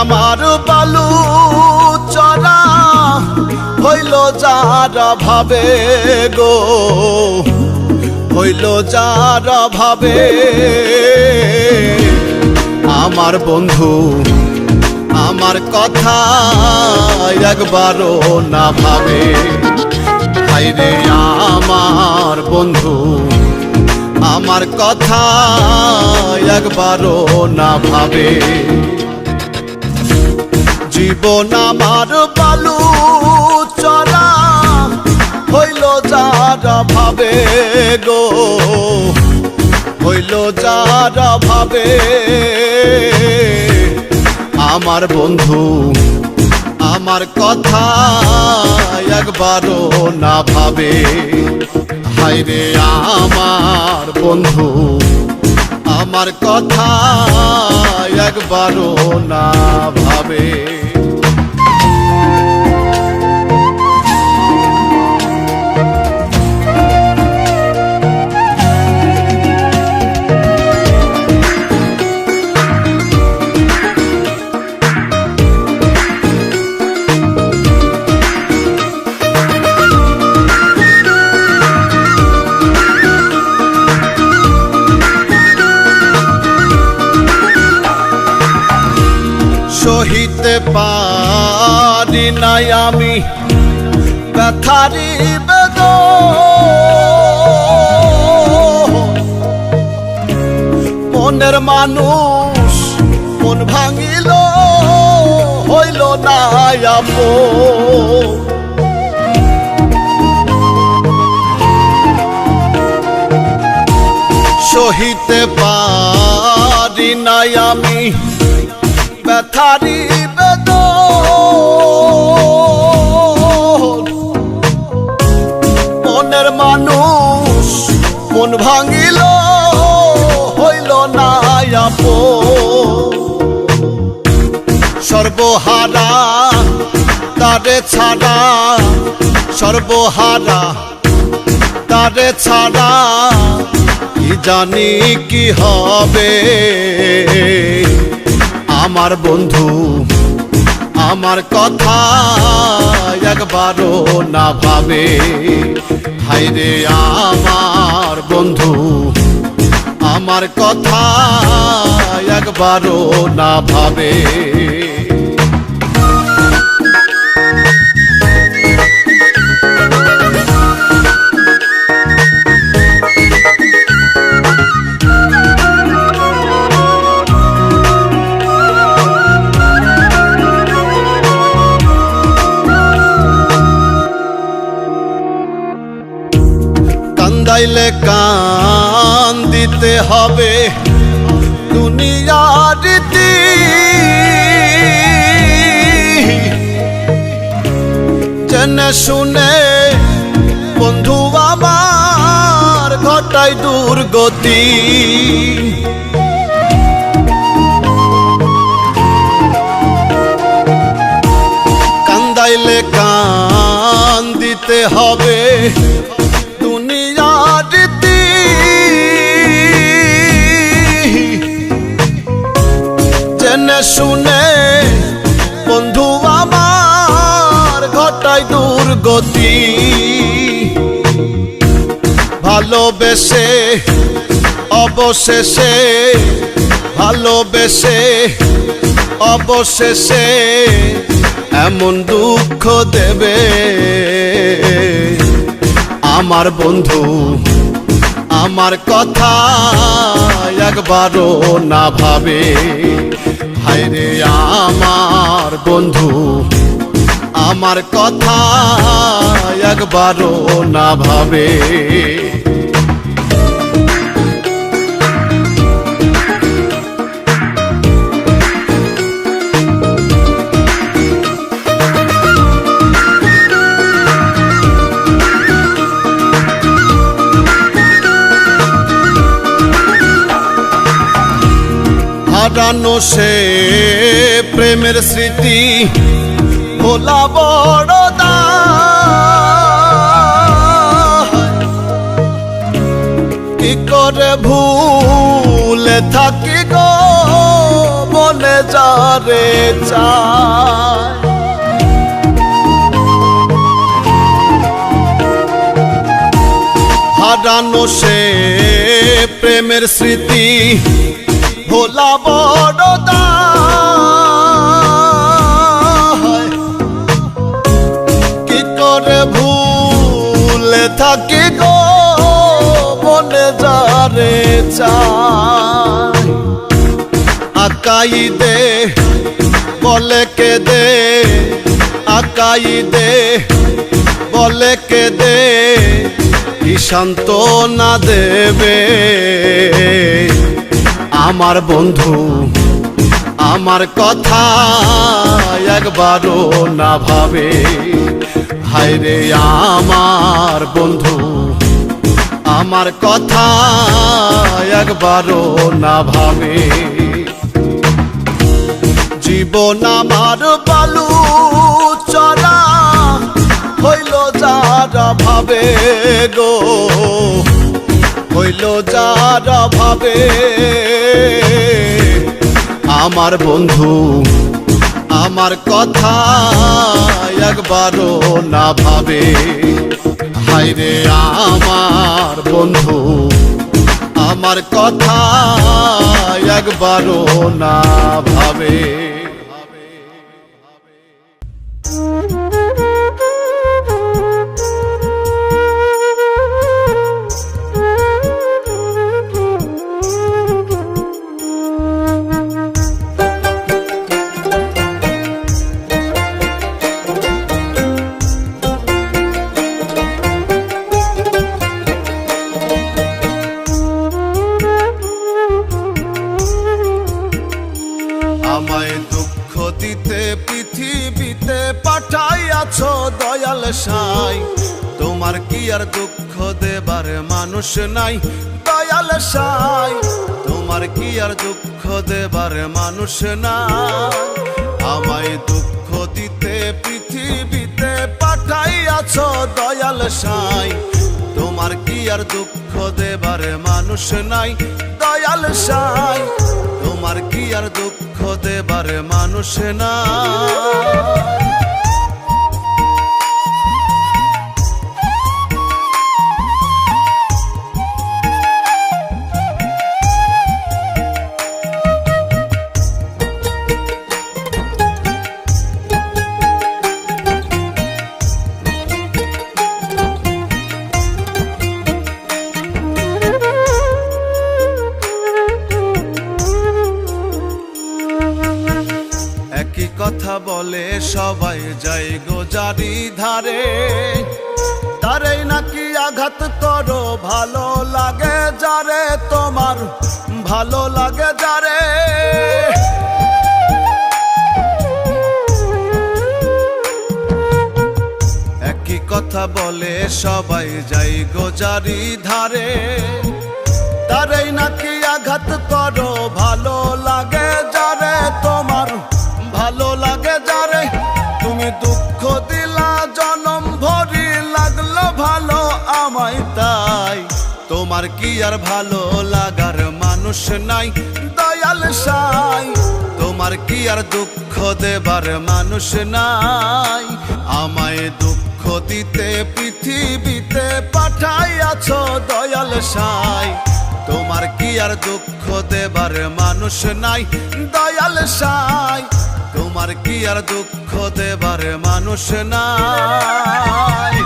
আমার বালু চরা হইল যার ভাবে গো, হইল যার ভাবে। আমার বন্ধু আমার কথা একবারও না ভাবে। হায়রে আমার বন্ধু আমার কথা একবারও না ভাবে। জীবন আমার বালু চরা হইল যার ভাবে গো, হইল যার ভাবে। আমার বন্ধু আমার কথা একবারও না ভাবে। হায়রে আমার বন্ধু আমার কথা একবারও না ভাবে। সহিতে পারি নাই আমি ব্যথারি বেদন। মনের মানুষ মন ভাঙিল হইল না আপন। সহিতে পারি নাই আমি ব্যথারি বেদন। মনের মানুষ মন ভাঙিল হইল না আপন। সর্বহারা তারে ছাড়া, সর্বহারা তারে ছাড়া কি জানি কি হবে। আমার বন্ধু আমার কথা একবারও না ভাবে। হায়রে আমার বন্ধু আমার কথা একবারও না ভাবে। কান্দাইলে কান দিতে হবে দুনিয়ার রীতি। জেনে শুনে বন্ধু আমার ঘটায় দুর্গতি। কান্দাইলে কান দিতে হবে দুনিয়ার রীতি। জেনে শুনে বন্ধু আমার ঘটায় দুর্গতি। ভালোবেসে অবশেষে, ভালোবেসে অবশেষে এমন দুঃখ দেবে। আমার বন্ধু আমার কথা একবারও না ভাবে। হায়রে আমার বন্ধু আমার কথা একবারও না ভাবে। হারানো সে প্রেমের স্মৃতি ভোলা বড় দায়। কি করে ভুলে থাকি গো মনে মনে যারে চায়। হারানো সে প্রেমের স্মৃতি ভোলা বড় দায়। কি করে ভুলে থাকি গো মনে যারে চায়। আকাই দে বলে কে দে, আকাই দে বলে কে দে, কি সান্ত্বনা দেবে আমার বন্ধু আমার কথা একবারও না ভাবে। হায়রে আমার বন্ধু আমার কথা একবারও না ভাবে। জীবন আমার বালু চড়া হইল যারা ভাবে গো, হইল যারা ভাবে আমার বন্ধু আমার কথা একবারও না ভাবে। হায়রে আমার বন্ধু আমার কথা একবারও না ভাবে। আমায় দুঃখ দিতে পৃথিবীতে পাঠাইয়াছ দয়াল সাই, তোমার কি আর দুঃখ দেবার মানুষ নাই দয়াল সাই, তোমার কি আর দুঃখ দেবার মানুষ নাই। আমায় দুঃখ দিতে পৃথিবীতে পাঠাইয়াছ দয়াল সাই, তোমার কি আর দুঃখ দেবার মানুষ নাই দয়াল সাই, তোমার কি আর দুঃখ দেবার মানুষ নাই। একই কথা বলে সবাই যাই গো জারি ধারে, তারেই নাকি আঘাত করো ভালো লাগে যারে, তোমার ভালো লাগে যারে। একই কথা বলে সবাই যাই গো জারি ধারে, তারেই নাকি আঘাত করো ভালো লাগে যারে, তোমার ভালো লাগে যারে। তুমি দুঃখ দিলা জনম ভরি লাগলো ভালো আমায় তাই, তোমার কি আর ভালো লাগার মানুষ নাই দয়াল সাই, তোমার কি আর দুঃখ দেবার মানুষ নাই। আমায় দুঃখ দিতে পৃথিবীতে পাঠাইয়াছ দয়াল সাই, তোমার কি আর দুঃখ দেবার মানুষ নাই দয়াল সাই, তোমার কি আর দুঃখ দেবার মানুষ নাই।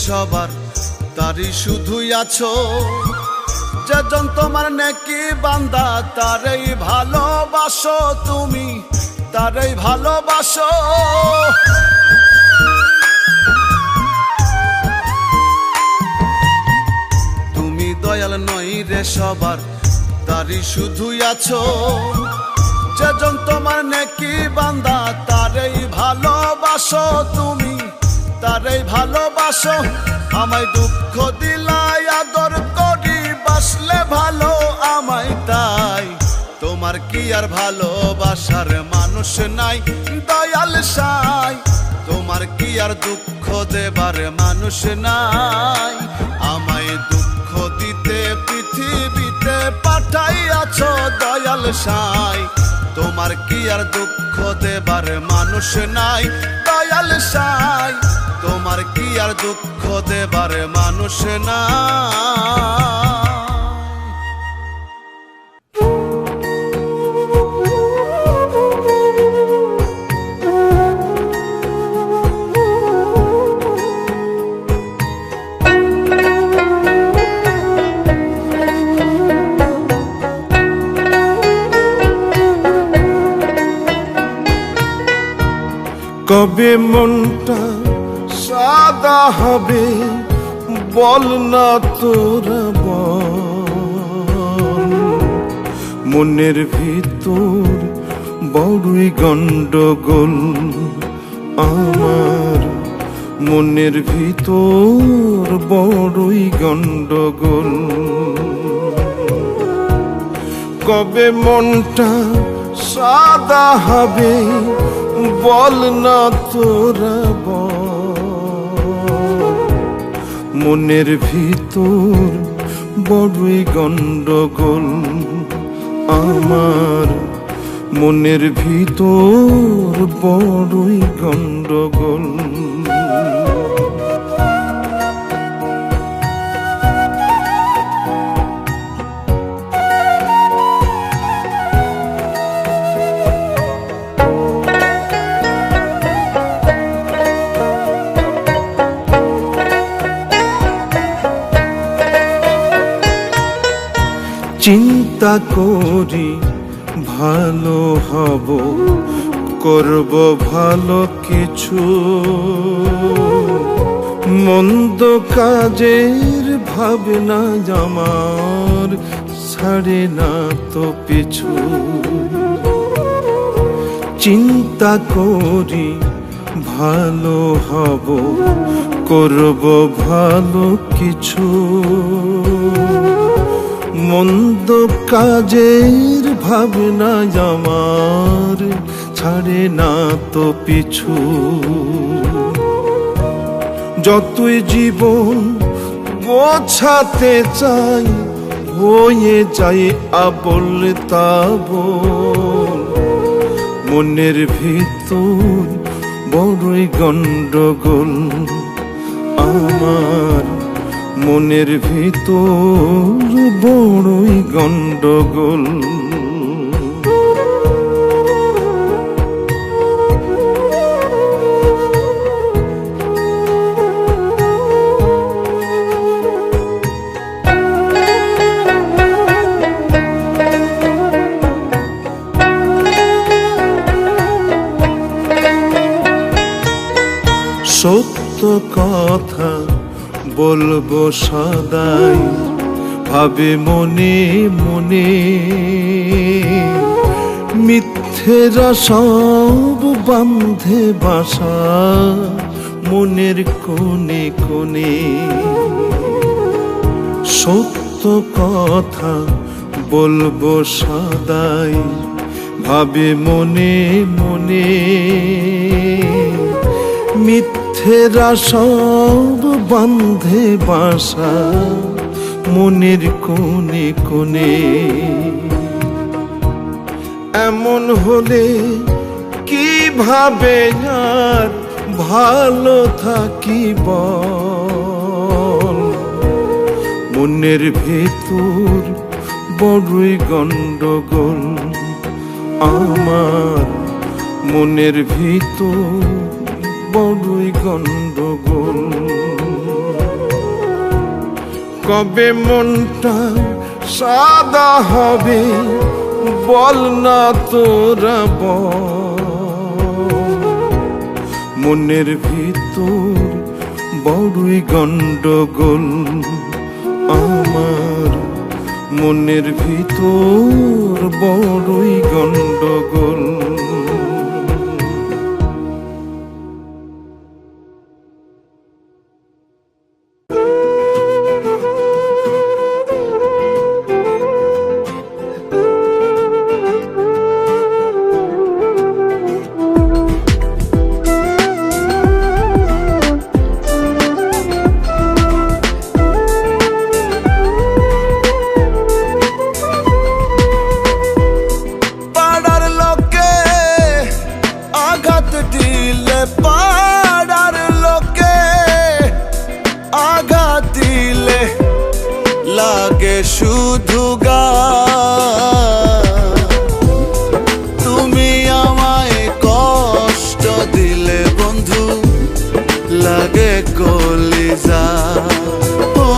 সবার তারই শুধুই আছো, যেজন তোমার নেকি বান্দা তারই ভালোবাসো, তুমি তারই ভালোবাসো। তুমি দয়াল নই রে সবার তারই শুধুই আছো, যেজন তোমার নেকি বান্দা তারেই ভালোবাসো তুমি, তারেই ভালোবাসো। আমায় দুঃখ দিলাই আদর করি, বাসলে ভালো আমায় তাই। তোমার কি আর ভালোবাসার মানুষ নাই দয়াল সাই? তোমার কি আর দুঃখ দেবার মানুষ নাই? আমায় দুঃখ দিতে পৃথিবীতে পাঠাইয়াছো দয়াল সাই। তোমার কি আর দুঃখ দেবার মানুষ নাই দয়াল সাই? তোমার কি আর দুঃখ দেবার মানুষ নাই? কবে মনটা সাদা হবে বল না তোরা বল, মনের ভিতর বড়ই গন্ডগোল আমার, মনের ভিতর বড়ই গন্ডগোল। কবে মনটা সাদা হবে বল না তোরা বল, মনের ভিতর বড়ই গন্ডগোল আমার, মনের ভিতর বড়ই গন্ডগোল। চিন্তা করি ভালো হব, করব ভালো কিছু, মন্দ কাজের ভাবনা আমার ছাড়ে না তো পিছু। চিন্তা করি ভালো হব, করব ভালো কিছু, মন্দ কাজের ভাবনা আমার ছাড়ে না তো পিছু। যতই জীবন বোঝাতে চাই হয়ে যায় আবল তাবল, মনের ভিতর বড়ই গন্ডগোল আমার, মনের ভিতর বড়ই গন্ডগোল। সত্য কথা বলবো সদাই ভাবে মনে মনে, মিথ্যেরা সব বান্ধে বাসা মনের কোণে কোণে। সত্য কথা বলবো সদাই ভাবে মনে মনে, মিথ্যেরা সব বান্ধে বাসা মনের কোণে কোণে। এমন হলে কিভাবে আর ভালো থাকি বল, মনের ভেতর বড়ই গন্ডগোল আমার, মনের ভিতর বড়ই গন্ডগোল। কবে মনটা সাদা হবে বল না তোরা বল, মনের ভিতর বড়ই গন্ডগোল আমার, মনের ভিতর বড়ই গন্ডগোল। দিলে পাড়ার লোকে আঘাত দিলে লাগে শুধু গান। তুমি আমায় কষ্ট দিলে বন্ধু লাগে কলিজা। ও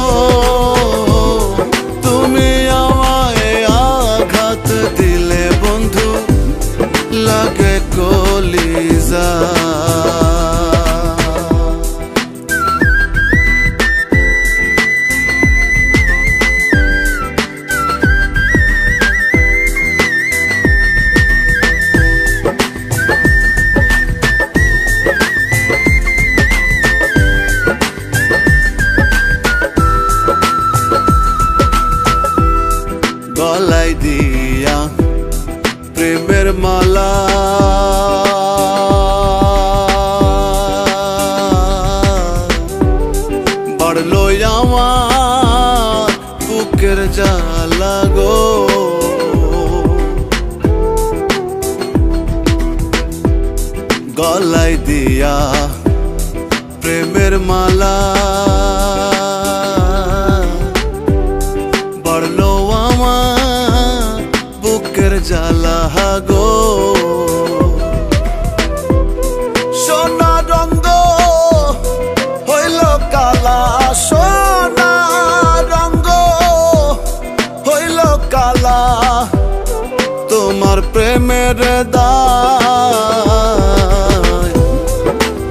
তুমি আমায় আঘাত দিলে বন্ধু লাগে কলিজা। গলায় দিয়া প্রেমের মালা বাড়লো আমার বুকের জ্বালা গো। গলায় দিয়া প্রেমের মালা বাড়লো আমার বুকের জ্বালা গো। সোনা রঙ্গ হইল কালা, সোনা রঙ্গ হইল কালা তোমার প্রেমের দায়।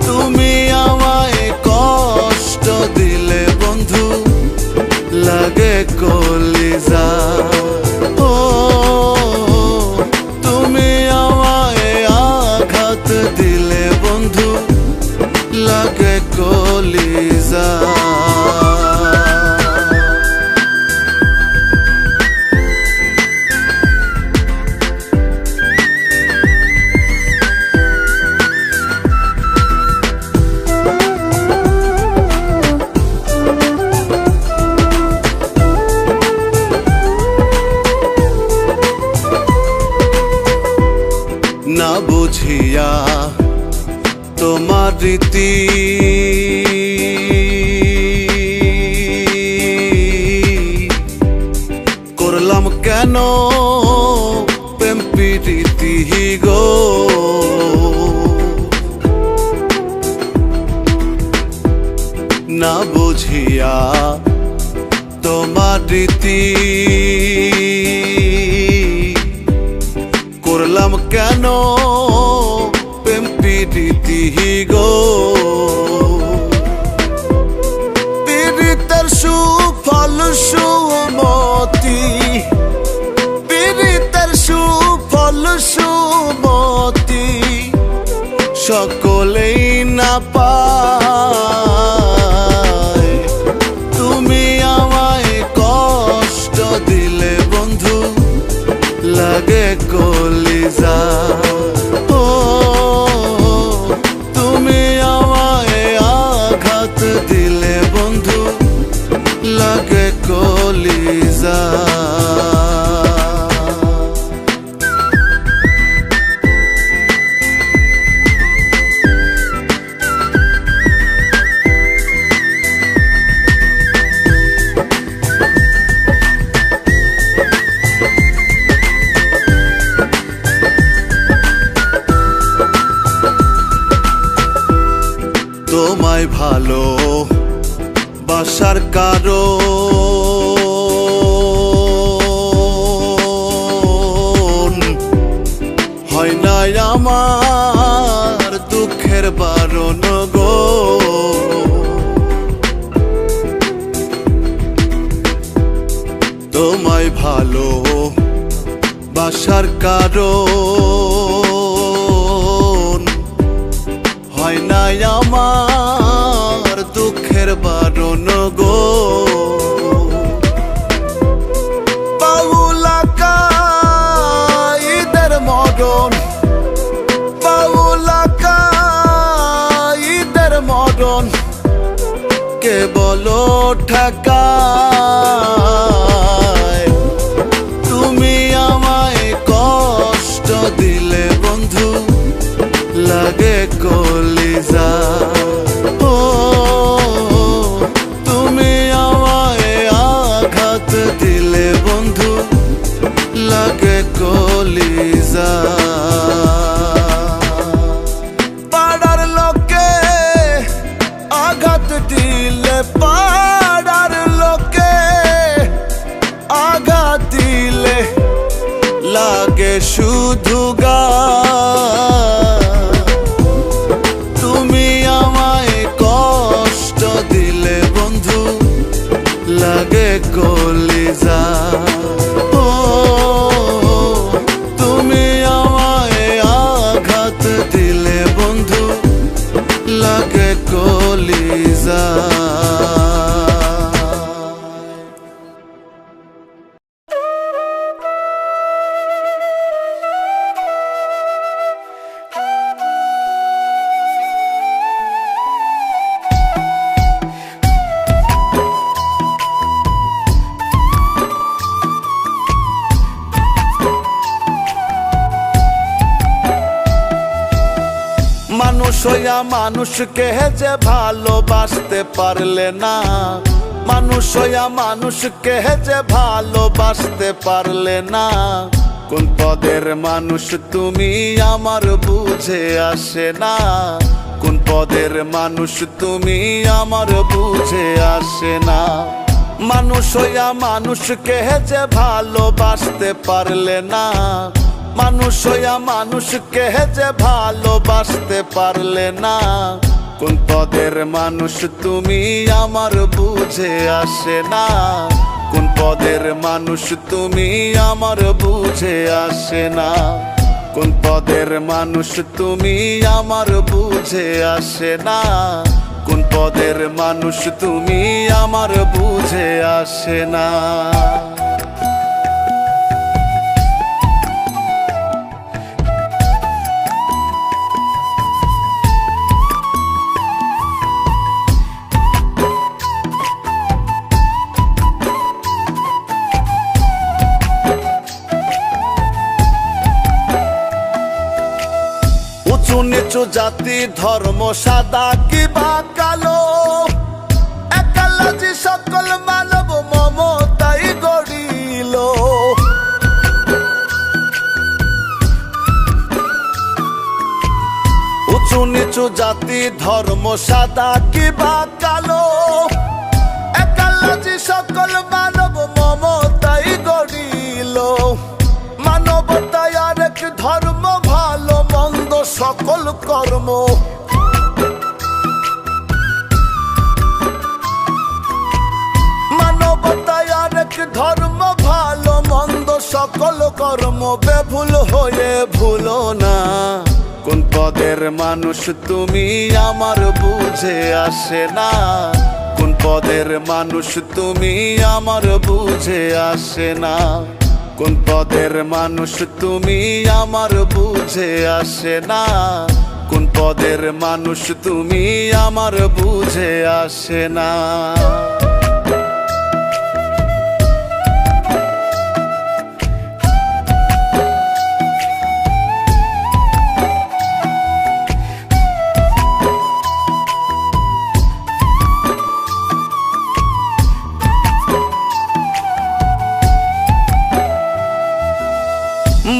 তুমি আমায় কষ্ট দিলে বন্ধু লাগে কলিজা। ও তুমি আমায় আঘাত দিলে বন্ধু লাগে কলিজা। না বুঝিয়া তোমার রীতি করলাম কেন প্রেম প্রীতি গো। না বুঝিয়া তোমার রীতি করলাম কেন প্রেম প্রীতি গো। পীড়িতের সুফল সুমতি, পীড়িতের সুফল সুমতি সকলেই না পায়। তুমি আমায় কষ্ট দিলে বন্ধু লাগে কলিজা। ও তুমি আমায় আঘাত দিলে বন্ধু লাগে কলিজা। তোমায় ভালো বাসার কারণ হয় না আমার দুঃখের বারণ গো। তোমায় ভালো বাসার কারণ হয় না আমার দুঃখের বারণ গো। বাউলাকা ঈদের মরণ, বাউলাকা ঈদের মরণ, কে বলো ঠেকায়? তুমি আমায় কষ্ট দিলে বন্ধু, লাগে কলিজা। ও তুমি আমায় আঘাত দিলে বন্ধু, লাগে কলিজা। পাড়ার লোকে আঘাত দিলে, পাড়ার লোকে আঘাত দিলে লাগে শুধু গা। তুমি আমায় কষ্ট দিলে বন্ধু, লাগে কলিজা। ও তুমি আমায় আঘাত দিলে বন্ধু, লাগে কলিজা। মানুষ হইয়া মানুষকে যে ভালোবাসতে পারলে না, মানুষ হইয়া মানুষকে যে ভালোবাসতে পারলে না, কোন পদের মানুষ তুমি আমার বুঝে আসে না, কোন পদের মানুষ তুমি আমার বুঝে আসে না। মানুষ হইয়া মানুষকে যে ভালোবাসতে পারলে না, মানুষ হইয়া মানুষকে যে ভালোবাসতে পারলে না, কোন পদের মানুষ তুমি আমার বুঝে আসে না, কোন পদের মানুষ তুমি আমার বুঝে আসে না, কোন পদের মানুষ তুমি আমার বুঝে আসে না, কোন পদের মানুষ তুমি আমার বুঝে আসে না। উঁচু নিচু জাতি ধর্ম সাদা কিবা কালো, একালাজি সকল মানব মমতাই গড়িল। উঁচু নিচু জাতি ধর্ম সাদা কিবা কালো, একালাজি সকল মানব মমতাই গড়িল। মানবতায় আরেক ধর্ম, ভালো মন্দ সকল কর্ম। মানবতায় আরেক ধর্ম, ভালো মন্দ সকল কর্ম। বেভুল হয়ে ভুলো না, কোন পদের মানুষ তুমি আমার বুঝে আসে না, কোন পদের মানুষ তুমি আমার বুঝে আসে না, কোন পদের মানুষ তুমি আমার বুঝে আসে না, কোন পদের মানুষ তুমি আমার বুঝে আসে না।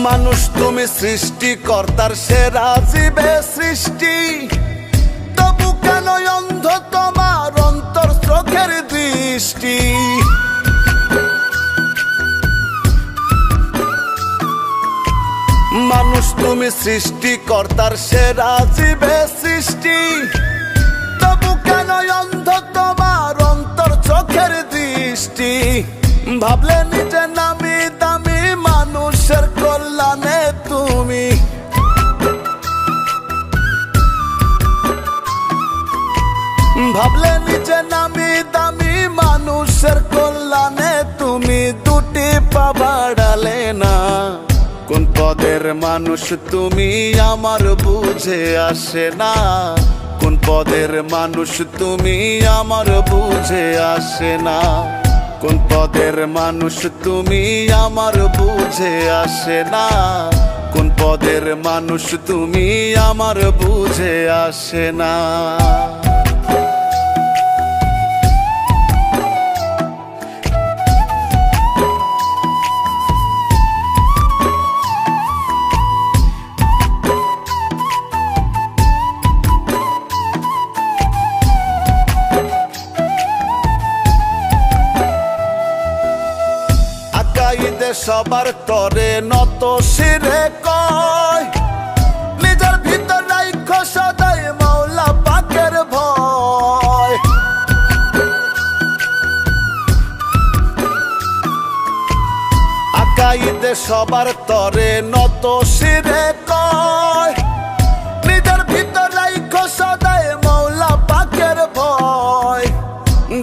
মানুষ তুমি সৃষ্টিকর্তার সেরা জীবে সৃষ্টি, তবু কেন অন্ধ তোমার অন্তর চোখের দৃষ্টি। মানুষ তুমি সৃষ্টিকর্তার সেরা জীবে সৃষ্টি, তবু কেন অন্ধ তোমার অন্তর চোখের দৃষ্টি। ভাবলে নিজে নামি ভাবলে নিজে নামি দামি মানুষের কল্যাণে তুমি দুটি পা বাড়ালে না। কোন পদের মানুষ তুমি আমার বুঝে আসে না। কোন পদের মানুষ তুমি আমার বুঝে আসে না। কোন পদের মানুষ তুমি আমার বুঝে আসে না। কোন পদের মানুষ তুমি আমার বুঝে আসে না। আকাইদে সবার তরে নত শিরে কয়, নিজের ভিতর রাইখো সদাই মাওলা পাকের ভয়। আকাইদে সবার তরে নত শিরে কয়, নিজের ভিতর রাইখো সদাই মাওলা পাকের ভয়।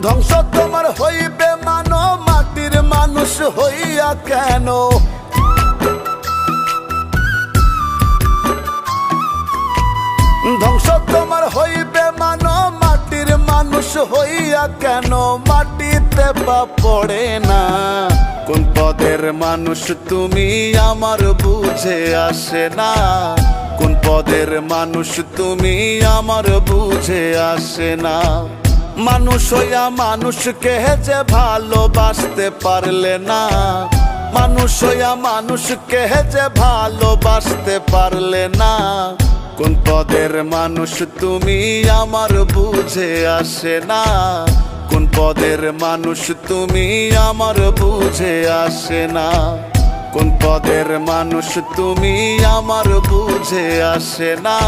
ধ্বংস তোমার হইবে মানো মাটির মানুষ হইয়া কেন। ধ্বংস তোমার হইবে মানো মাটির মানুষ হইয়া কেন। মাটিতে পা পড়ে না। কোন পদের মানুষ তুমি আমার বুঝে আসে না। কোন পদের মানুষ তুমি আমার বুঝে আসে না। মানুষ হইয়া মানুষকে যে ভালোবাসতে পারলে না। মানুষ হইয়া মানুষকে যে ভালোবাসতে পারলে না। কোন পদের মানুষ তুমি আমার বুঝে আসে না। কোন পদের মানুষ তুমি আমার বুঝে আসে না। কোন পদের মানুষ তুমি আমার বুঝে আসে না।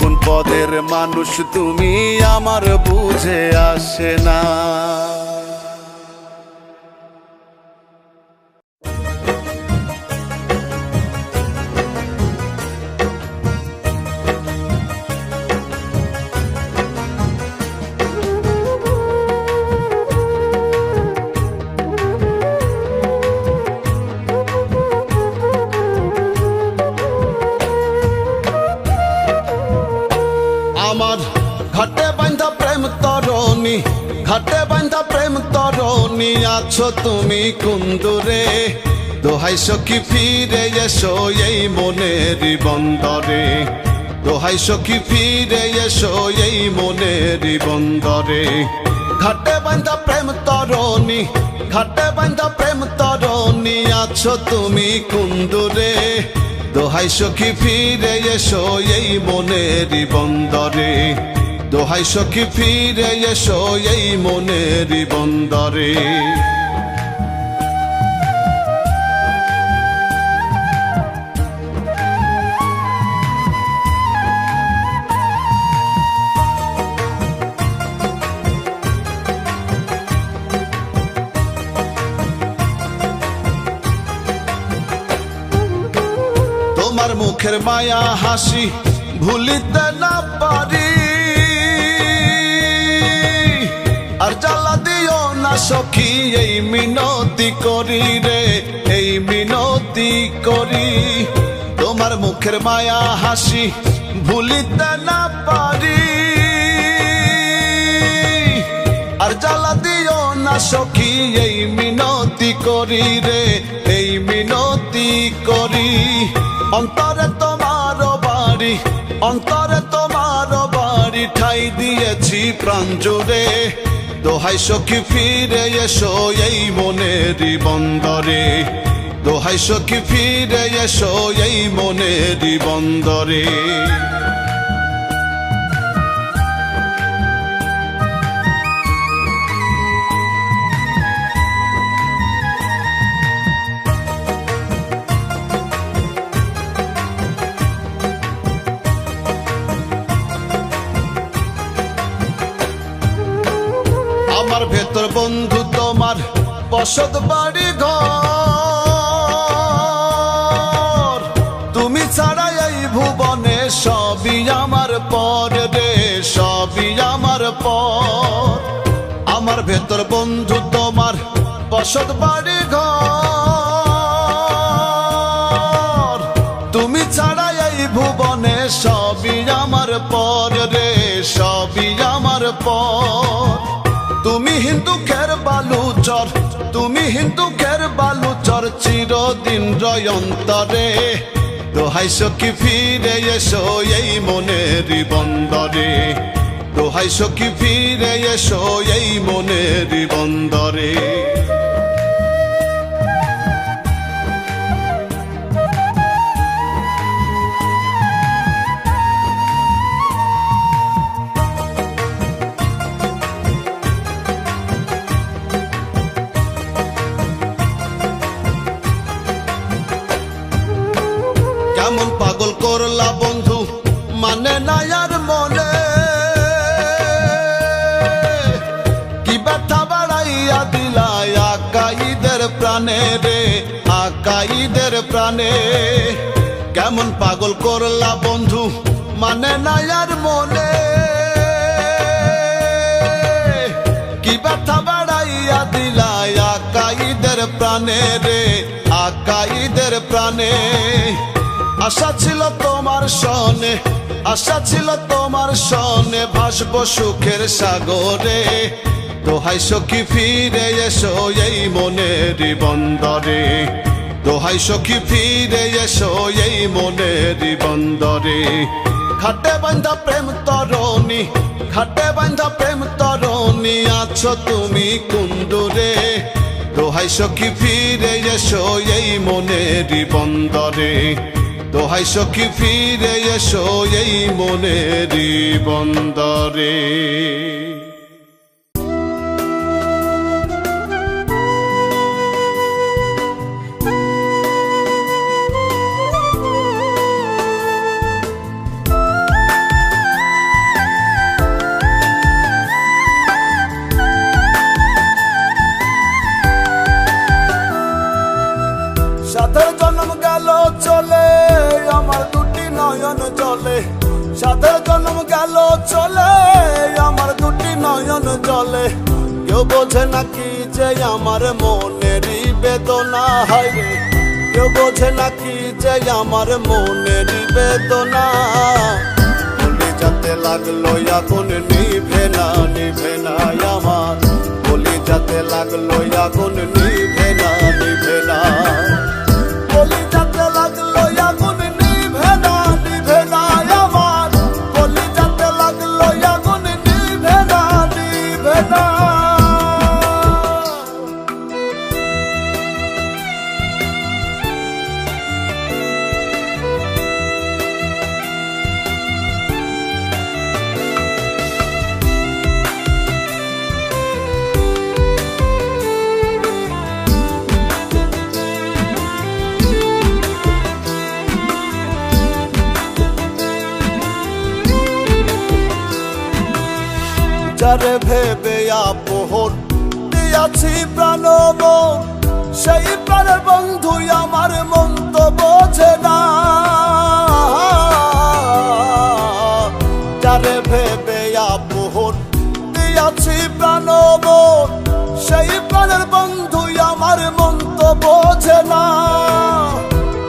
কোন পদের মানুষ তুমি আমার বুঝে আসে না। আমার ঘাটে বাঁধা প্রেম তরণী, ঘাটে বাঁধা প্রেম তরণী আছো তুমি কুন্দুরে। দোহাই সখী ফিরে এসো এই মনের বন্দরে। দোহাই সখী ফিরে এসো এই মনের বন্দরে। ঘাটে বাঁধা প্রেম তরণী, ঘাটে বাঁধা প্রেম তরণী আছো তুমি কুন্দুরে। দোহাই সখী ফিরে এসো এই মনের বন্দরে। দোহাই সখী ফিরে এসো এই মনের বন্দরে। তোমার মুখের মায়া হাসি ভুলিতে না পারি। আর জ্বালা দিও না সখী এই মিনতি করি রে, এই মিনতি করি। তোমার মুখের মায়া হাসি ভুলিতে না পারি। আর জ্বালা দিও না সখী এই মিনতি করি রে, এই মিনতি করি। অন্তরে তোমার বাড়ি, অন্তরে তোমার বাড়ি ঠাই দিয়েছি প্রাণ জুড়ে। দোহাই সখী ফিরে এসো এই মনের বন্দরে। দোহাই সখী ফিরে এসো এই মনের বন্দরে। আমার ভেতর বন্ধু তোমার বসত বাড়ি ঘর। তুমি ছাড়া এই ভুবনে সবই আমার পর রে, সবই আমার পর। ভেতর বন্ধু তোমার বসত বাড়ি ঘর, তুমি ছাড়া এই ভুবনে সবই আমার পর রে, সবই আমার পর। তুমি হিন্দুকের বালুচর, তুমি হিন্দুকের বালুচর, চিরদিন রয় অন্তরে। দোহাই সখী ফিরে এসো এই মনেরই বন্দরে, দোহাই সখী ফিরে এসো এই মনেরই বন্দরে। কেমন পাগল করলা বন্ধু মানে না আর মনে, কি ব্যথা বাড়াইয়া দিলা আকাইদের প্রাণে রে, আকাইদের প্রাণে। কেমন পাগল করলা বন্ধু মানে না আর মনে, কি ব্যথা বাড়াইয়া দিলা আকাইদের প্রাণে রে, আকাইদের প্রাণে। আশা ছিল তোমার সনে, আশা ছিল তোমার সনে, ভাসবো সুখের সাগরে। দোহাই সখী ফিরে এসো এই মনেরই বন্দরে, দোহাই সখী ফিরে এসো এই মনেরই বন্দরে। ঘাটে বান্ধা প্রেম তরণী, ঘাটে বান্ধা প্রেম তরণী, আছো তুমি কুণ্ডুরে। দোহাই সখী ফিরে এসো এই মনেরই বন্দরে, দোহাই সখী ফিরে এসো এই মনেরই বন্দরে। সাথের জন্ম গেল চলে আমার দুটি নয়ন জলে, সাথের জন্ম গেল চলে আমার দুটি নয়ন জলে। কেউ বোঝে নাকি যে আমার মনেরই বেদনা, হায় রে কেউ বোঝে নাকি যে আমার মনেরই বেদনা। বলি যাতে লাগলো আগুন নিভে না, নিভে না আমার, বলি যাতে লাগলো আগুন নিভে না, নিভে না। বলি যাতে লাগলো আগুন নিভে না, নিভে না আমার, বলি যাতে লাগলো আগুন নিভে না, নিভে না। যারে ভেবে আপন দিয়াছি প্রাণ মন, সেই প্রাণের বন্ধু আমার মন তো বোঝে না। যারে ভেবে আপন দিয়াছি প্রাণ মন, সেই প্রাণের বন্ধু আমার মন তো বোঝে না।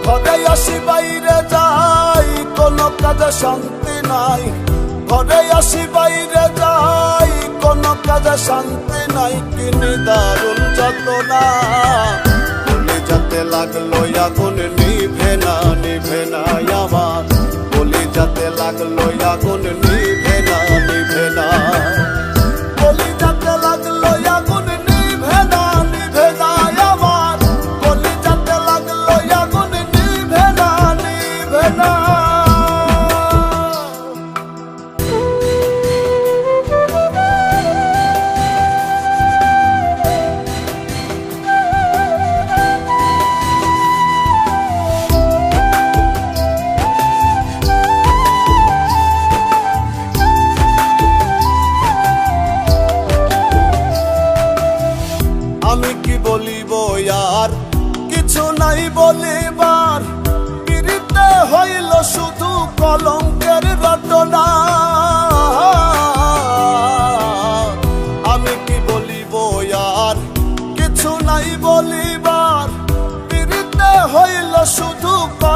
ঘরে আসি বাইরে যাই কোনো কাজে শান্তি নাই, ঘরে আসি বাইরে যাই কোনো কাজে শান্তি নাই, কিনি দারুণ যাতনা। বলি যাতে লাগলো আগুন নিভে না, নিভে না আমার, বলি যাতে লাগলো আগুন নিভে না, নিভে না। বলি যাতে লাগলো আগুন নিভে না, নিভে না আমার, বলি যাতে লাগলো আগুন নিভে না, নিভে না।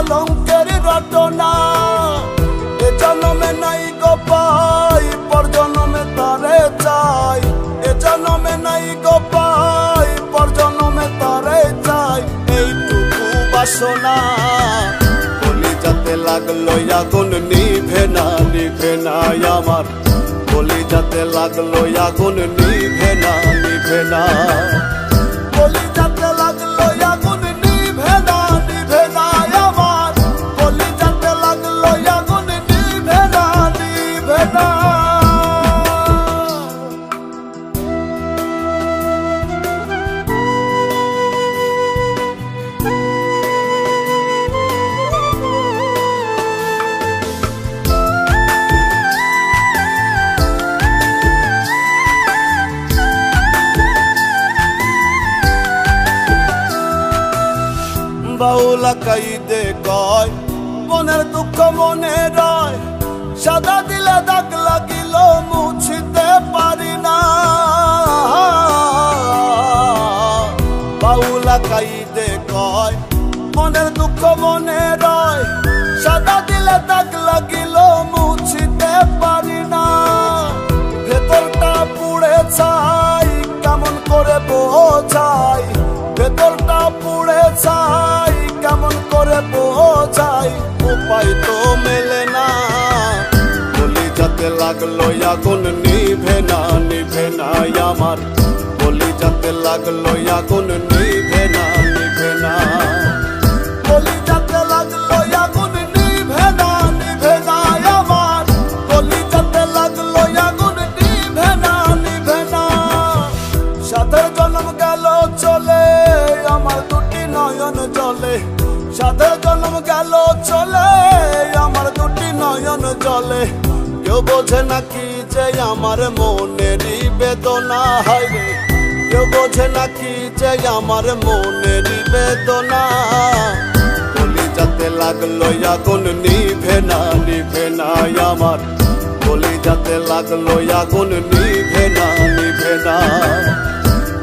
কলঙ্কের রটনা। এ জনমে নাই গো পাই, পর জনমে তারে চাই। এ জনমে নাই গো পাই, পর জনমে তারে চাই। এইটুকু বাসনা কলিজাতে লাগলো আগুন, নিভে না নিভে না আমার। কলিজাতে লাগলো আগুন, নিভে না নিভে না। কলিজাতে লাগলো আগুন, নিভে না নিভে না আমার। কলিজাতে লাগলো আগুন, নিভে না নিভে না। বাউলা কাইদে কয় মনের দুঃখ মনে রয়, সাদা দিলে দাগ লাগিল মুছিতে পারি না। বাউলা কাইদে কয় মনের দুঃখ মনে রয়, সাদা দিলে দাগ লাগিল মুছিতে পারি না। ভেতরটা পুড়ে ছাই, কেমন করে বোঝাই। ভেতরটা পুড়ে ছাই, কেমন করে বোঝাই। উপায় তো মেলে না। কলিজাতে লাগলো আগুন, নিভে না নিভে না আমার। কলিজাতে লাগলো আগুন, নিভে না নিভে না। কলিজাতে লাগলো আগুন, নিভে না নিভে না আমার। কলিজাতে লাগলো আগুন, নিভে না নিভে না। সাথে জন্ম গেল চলে, আমার দুটি নয়ন জলে। সাথে জন্ম গেল চলে, আমার দুটি নয়ন জলে। কেউ বোঝে নাকি যে আমার মনেরই বেদনা হয় রে। কেউ বোঝে নাকি যে আমার মনেরই বেদনা। কলিজাতে লাগলো আগুন, নিভে না নিভে না আমার। কলিজাতে লাগলো আগুন, নিভে না নিভে না।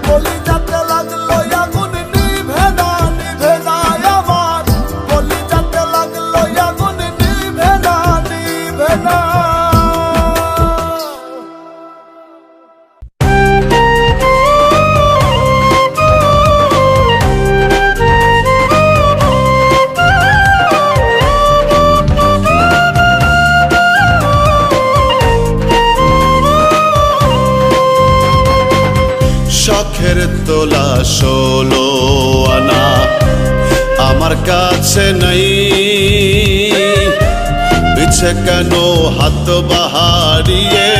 কলিজাতে লাগলো আগুন, নিভে না নিভে না আমার। কলিজাতে লাগলো আগুন, নিভে না নিভে না। শখের তোলা 16 আনা আমার কাছে নাই। পিছে কেন হাত বাহারিয়ে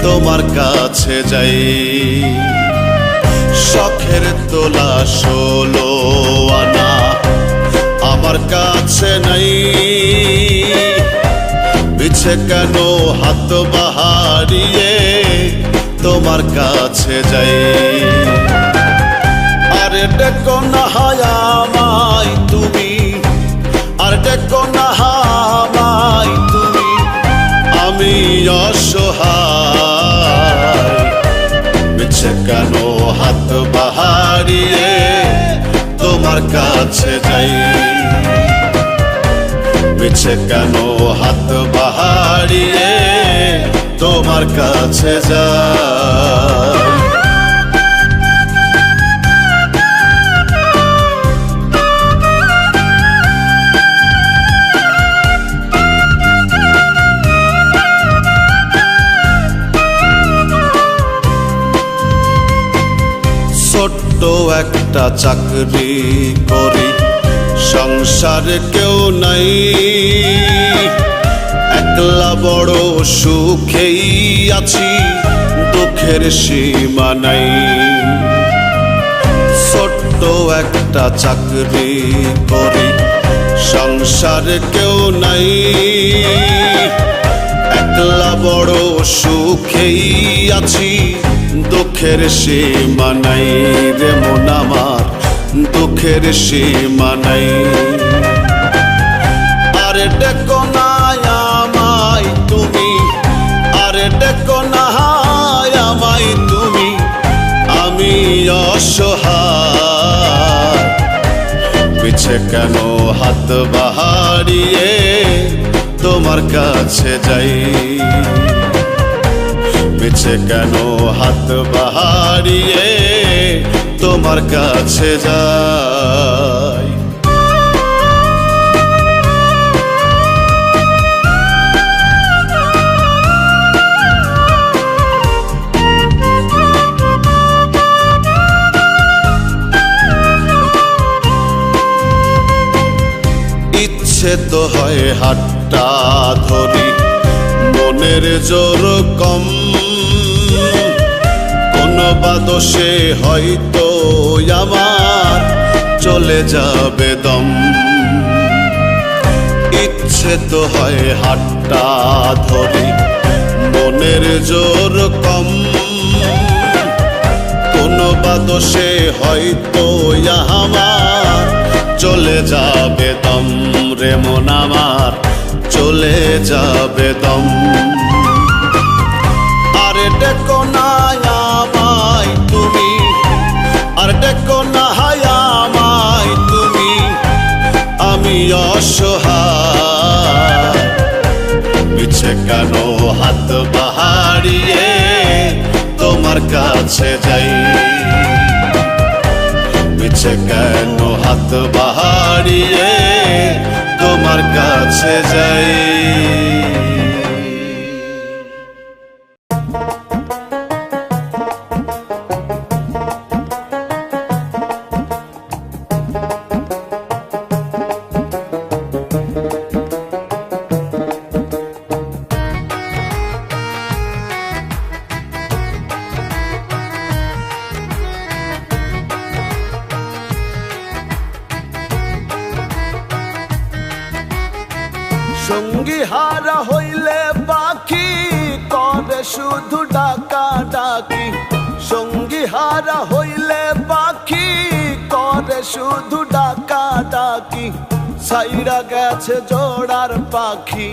তোমার কাছে যাই। শখের তোলা 16 আনা আমার কাছে নাই। পিছে কেন হাত বাহারিয়ে তোমার কাছে যাই। আরে ডেকো না আমায় তুমি, আর ডেকো না আমায় তুমি। আমি অসহায়, পিছে কেন হাত বাহারিয়ে তোমার কাছে যাই। পিছে কেন হাত বাহারিয়ে তোমার কাছে যাই। ছোট্ট একটা চাকরি করি, সংসারে কেউ নাই। একলা বড় সুখেই আছি, দুঃখের সীমা নাই। ছোট্ট একটা চাকরি করি, সংসারে কেউ নাই। একলা বড় সুখেই আছি, দুঃখের সীমা নাই রে মন আমার, দুঃখের সীমা নাই। আরে ডেকো না আমায় তুমি, আরে ডেকো না আমায় তুমি। আমি অসহায়, পিছে মিছে কেন হাত বাড়িয়ে তোমার কাছে যাই, মিছে কেন হাত বাড়িয়ে তোমার কাছে যাই। ইচ্ছে তো হয় হাতটা ধরি, মনের জোর কম, কোন বাদশে হয়তো আমার চলে যাবে দম। ইচ্ছে তো হয় হাতটা ধরি, মনের জোর কম, কোন বাদশে হয়তো আমার চলে যাবে দম রে মন আমার, চলে যাবে দম। আরে ডেকো না আমায় তুমি, আর ডেকো না আমায় তুমি, আমি অসহায়। মিছে কেন হাত বাড়িয়ে তোমার কাছে যাই, মিছে কেন হাত বাড়িয়ে তোমার কাছে যাই। সঙ্গী হারা হইলে পাখি করে শুধু ডাকা ডাকি, সঙ্গী হারা হইলে পাখি করে শুধু ডাকা ডাকি। সাইরা গেছে জোড়ার পাখি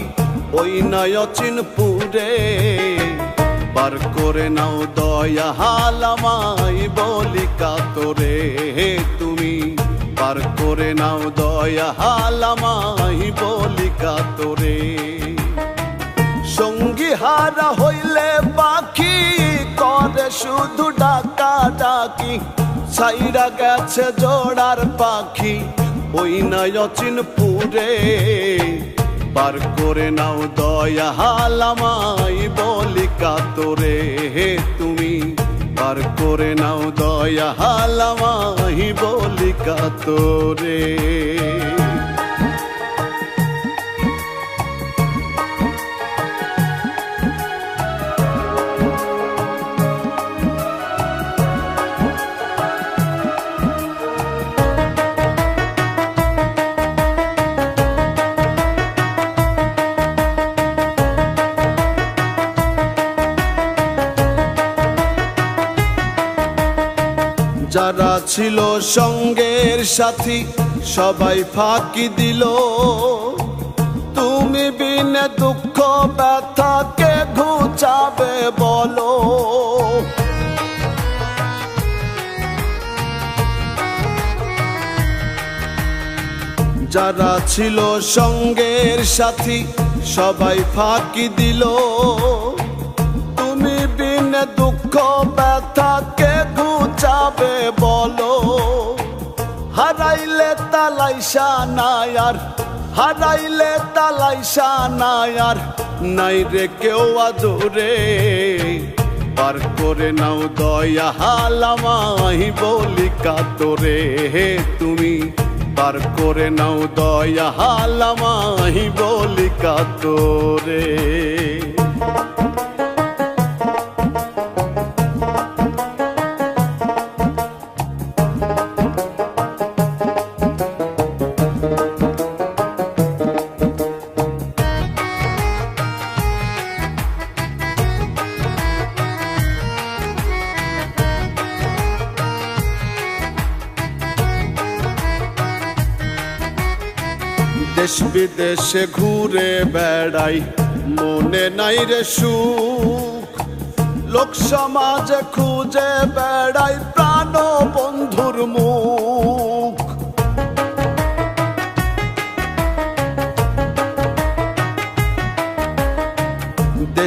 ওই নয়চিনপুরে, পার করে নাও দয়া হালামাই বলি কাতরে তুমি, পার করে নাও দয়া হালামাই বলি কাতরে। সঙ্গী হারা হইলে পাখি করে শুধু ডাকা ডাকি, সাইরা গেছে জোড়ার পাখি ওই নয়চিনপুরে, পার করে নাও দয়া হালামাই বলি কাতরে তুমি, পার করে নাও দয়া হালামাই বলি কাতরে। যারা ছিল সঙ্গের সাথী সবাই ফাঁকি দিল, তুমি বিনে দুঃখ ব্যথাকে ঘুচাবে বলো। যারা ছিল সঙ্গের সাথী সবাই ফাঁকি দিল, তুমি বিনে দুঃখ ব্যথাকে ঘুচাবে বলো। হারাইলে তালাইশা নাই আর, হারাইলে তালাইশা নাই আর, নাই রে কেউ আদরে, পার করে নাও দয়া হালামাই বলি কাতরে তুমি, পার করে নাও দয়া হালামাই বলি কাতরে। দেশ বিদেশে ঘুরে বেড়াই মনে নাই রে সুখ, লোক সমাজে খুঁজে বেড়াই প্রাণ বন্ধুর মুখ।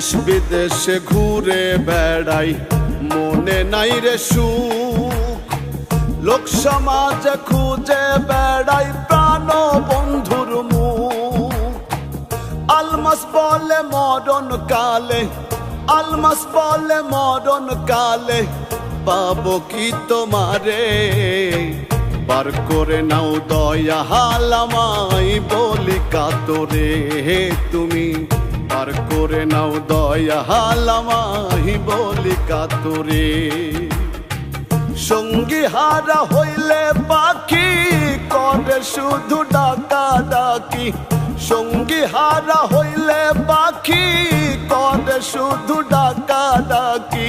দেশ বিদেশে ঘুরে বেড়াই, মনে নাই রে সুখ। লোক সমাজে খুঁজে বেড়াই প্রাণ বন্ধুর মুখ। আলমাস বলে মরণ কালে, আলমাস বলে মরণ কালে, পাবো কি তোমারে? বার করে নাও দয়া হালামাই বলি কাতরে, তুমি বার করে নাও দয়া হালামাই বলি কাতরে। সঙ্গী হারা হইলে পাখি করে শুধু ডাকা ডাকি, সঙ্গী হারা হইলে পাখি করে শুধু ডাকা ডাকি।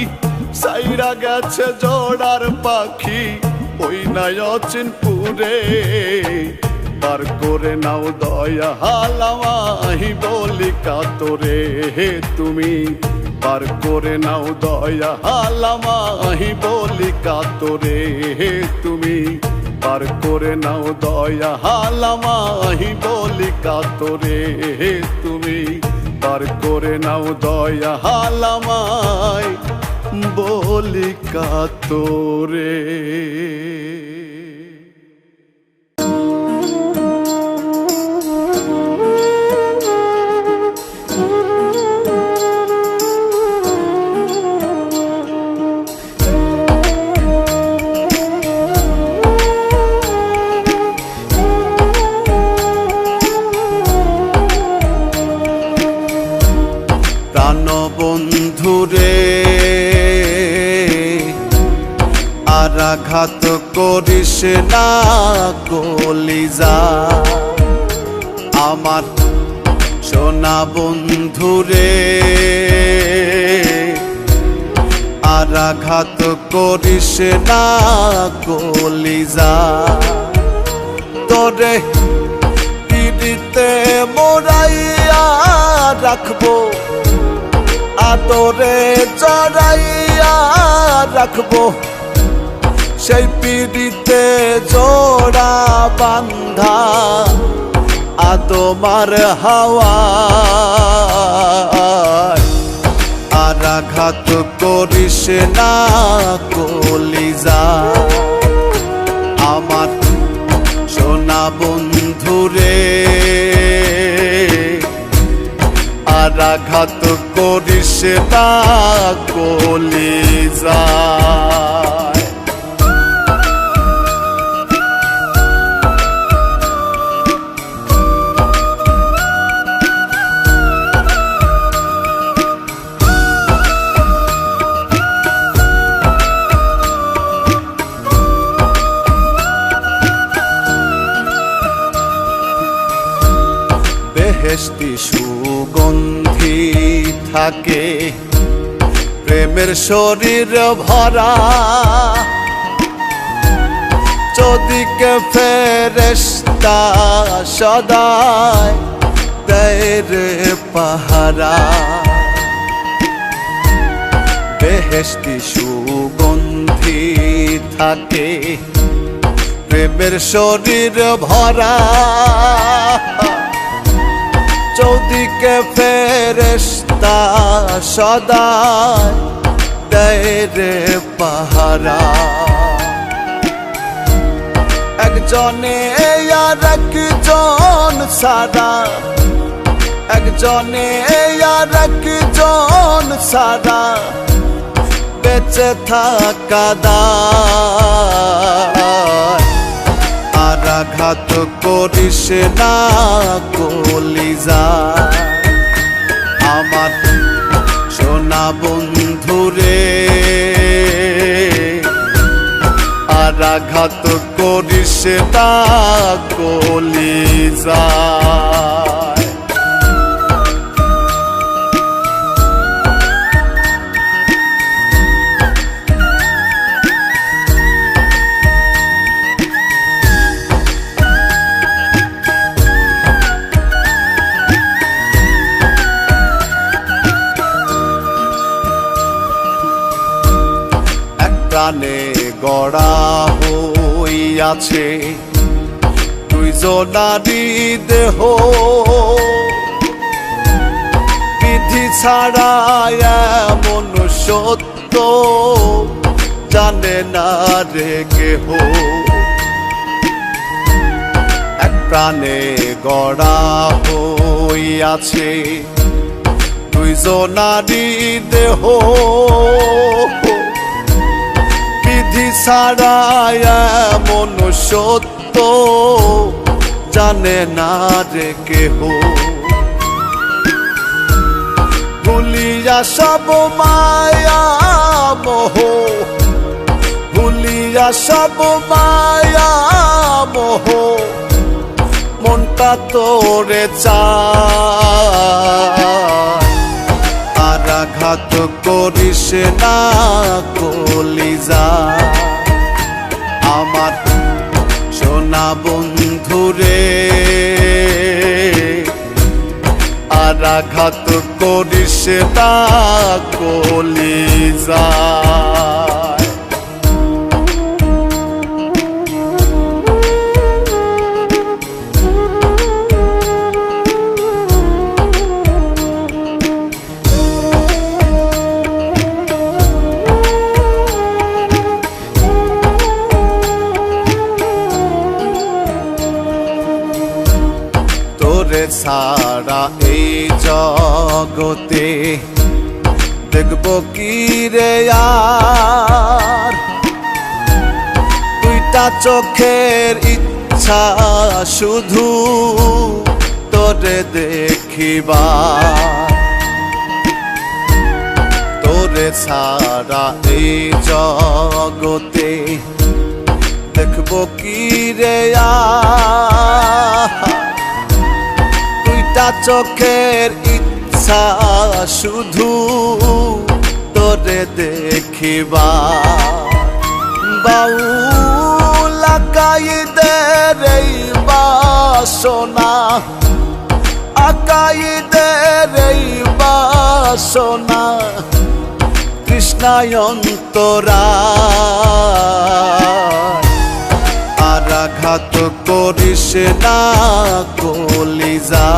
সাইরা গেছে জোড়ার পাখি ওই নাই অচিনপুরে, বার করে নাও দয়া হালামাই বলি কাতরে, তুমি বার করে নাও দয়া হালামাই বলি কাতরে, তুমি বার করে নাও দয়া হালামাই বলি কাতরে, তুমি বার করে নাও দয়া হালামাই বলি কাতরে। প্রাণ বন্ধুরে আর আঘাত করিস না কলিজা, আমার সোনা বন্ধুরে আর আঘাত করিস না কলিজা। তোরে পিড়িতে মোরাইয়া রাখবো, আদরে জড়াইয়া রাখবো, সেই পিড়িতে জোড়া বান্ধা আদমার হাওয়া। আর আঘাত করিস না কলিজা, আমার সোনা বন্ধুরে আর আঘাত করিস না কলিজা। বেহেশতি সুগন্ধি থাকে প্রেমের শরীর ভরা, চৌদিকে ফেরেশতা সদায় দেয় রে পাহারা। বেহেশতি সুগন্ধি থাকে প্রেমের শরীর ভরা, চৌদিকে ফেরেশতা সদায় দেয় রে পাহারা। একজনে আর একজন সারা, একজনে আর একজন সারা বেঁচে থাকা দায়। আর আঘাত করিস না কলিজা, আমার সোনা বন্ধুরে আর আঘাত করিস না কলিজা। প্রাণে গড়া হইয়াছে দুইজনারি দেহ, বিধি ছাড়া এমন সত্য জানে না রে কেহ। এক প্রাণে গড়া হইয়াছে দুইজনারই দেহ। বিধি ছাড়া এমন সত্য জানে না রে কেহ। ভুলিয়া সব মায়া মোহ, ভুলিয়া সব মায়া মোহ, মনটা তোরে চায়। আর আঘাত করিস না কলিজা আমার সোনা বন্ধুরে। আর আঘাত করিস না কলিজা। তোরে ছাড়া এই জগতে দেখব কি রে আর। দুইটা চোখের ইচ্ছা শুধু তোরে দেখিবার। তোরে ছাড়া এই জগতে দেখব কি রে আর। দুইটা চোখের ইচ্ছা শুধু তোরে দেখিবা। বাউলা কাইদের এই বাসনা, আকাইদের এই বাসনা, কৃষ্ণায় অন্তরা। আর আঘাত করিস না কলিজা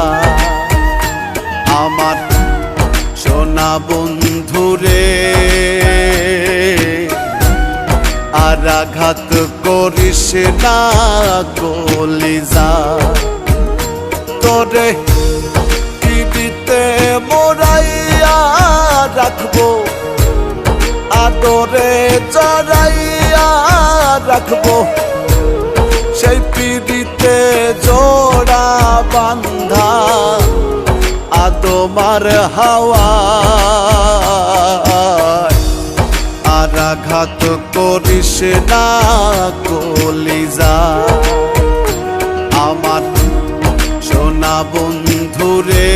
আমার সোনা বন্ধুরে। আর আঘাত করিস না কলিজা। তোরে পিড়িতে মোরাইয়া রাখবো, আদরে জড়াইয়া রাখবো। সেই পিড়িতে জোড়া বান্ধা আদমার হাওয়া। আর আঘাত করিস না কলিজা আমার সোনা বন্ধুরে।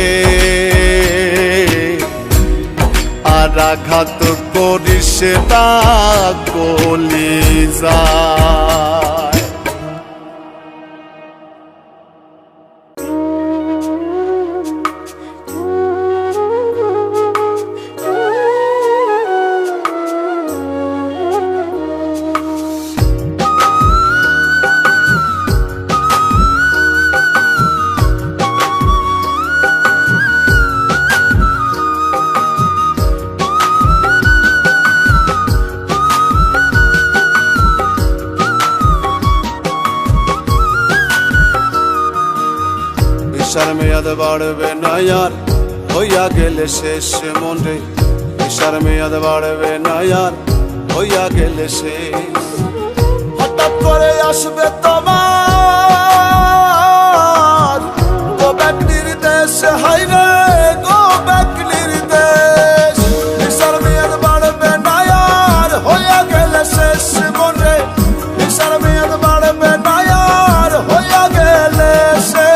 আর আঘাত করিস না কলিজা। নেশার মেয়াদ বাড়বে না আর হইয়া গেলে শেষ মন রে। নেশার মেয়াদ বাড়বে না আর হইয়া গেলে শেষ। হঠাৎ করে আসবে তোমার গো ব্যাক নির্দেশ, হাই রে গো ব্যাক নির্দেশ। নেশার মেয়াদ বাড়বে না আর হইয়া গেলে শেষ মন রে। নেশার মেয়াদ বাড়বে না আর হইয়া গেলে শেষ।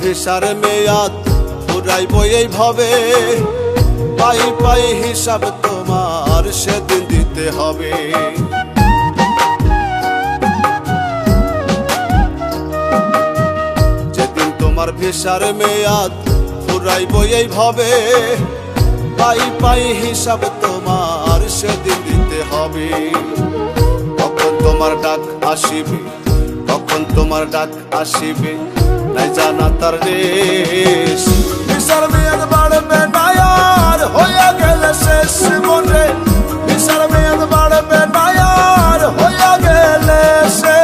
ভিসার মেয়াদ ফুরাইব এইভাবে, পাই পাই হিসাব তোমার সেদিন দিতে হবে। যেদিন তোমার ভিসার মেয়াদ ফুরাইব এইভাবে, পাই পাই হিসাব তোমার সেদিন দিতে হবে। কখন তোমার ডাক আসিবে, কখন তোমার ডাক আসিবে, নাই জানা তার রেশ। ভিসার মেয়াদ বাড়বে না আর হইয়া গেলে শেষ মনে, ভিসার মেয়াদ বাড়বে না আর হইয়া গেলে শেষ।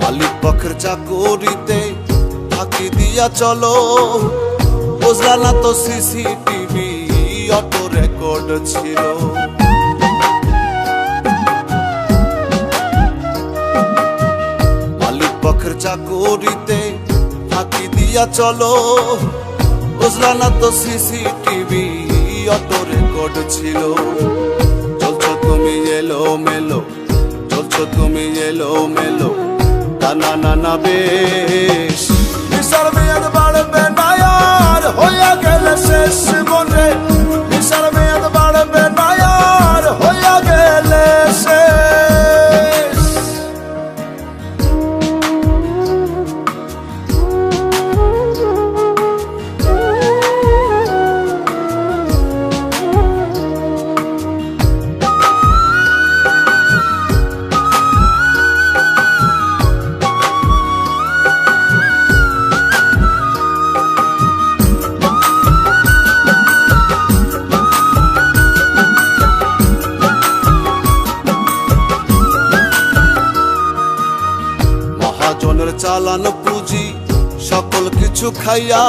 মালিক পক্ষের চাকুরিতে ফাঁকি দিয়া চলো, বুঝলা না তো সিসিটিভি অটো রেকর্ড ছিল। মালিক পক্ষের চাকুরিতে ফাঁকি দিয়া চলো, বুঝলা না তো সিসিটিভি অটো রেকর্ড ছিল। চলছো তুমি এলো মেলো, চলছো তুমি এলো মেলো, না না না বেশ। ভিসার মেয়াদ বাড়বে না আর হইয়া গেলে শেষ মনে, ভিসার মেয়াদ বাড়বে না আর হইয়া গেলে শেষ। মহাজনের চালানো পুঁজি সকল কিছু খাইয়া,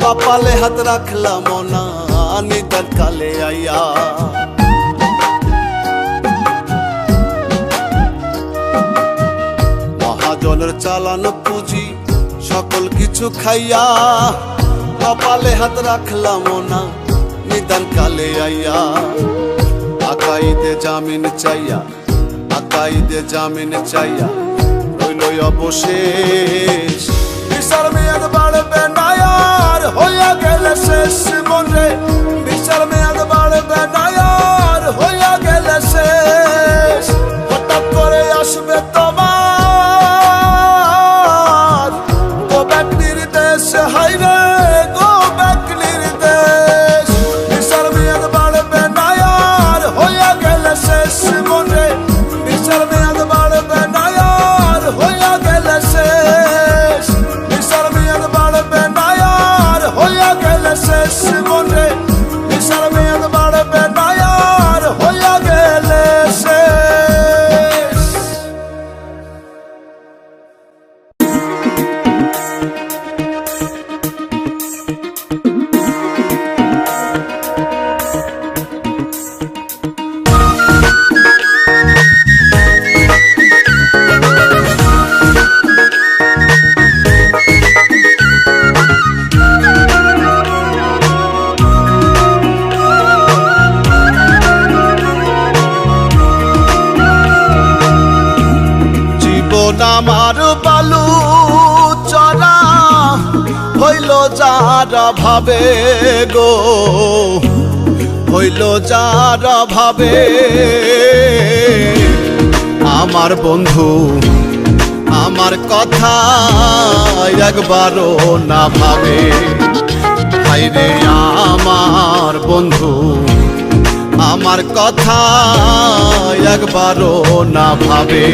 কপালে হাত রাখলাম না নিদান কালে আইয়া। মহাজনের চালানো পুঁজি সকল কিছু খাইয়া, কপালে হাত রাখলাম না নিদান কালে আইয়া। আকাইদে জামিন চাইয়া, আকাইদে জামিন চাইয়া রইল অবশেষ। ভিসার মেয়াদ বাড়বে না আর হইয়া গেলে শেষ মনে, ভিসার মেয়াদ বাড়বে না আর হইয়া গেলে শেষ। হঠাৎ করে আসবে তোমার গো ব্যাক নির্দেশ, হাইরে গো ব্যাক নির্দেশ। ভিসার মেয়াদ বাড়বে না আর হইয়া গেলে শেষ মনে, ভিসার মেয়াদ বাড়বে না আর হইয়া গেলে শেষ। ভিসার মেয়াদ বাড়বে না আর হইয়া গেলে শেষ মনে, ভিসার মেয়াদ বাড়বে না আর হইয়া গেলে শেষ। আমার বালু চরা হইল যারা ভাবে গো, হইল যারা ভাবে। আমার বন্ধু আমার কথা একবারও না ভাবে, হায়রে আমার বন্ধু আমার কথা একবারও না ভাবে।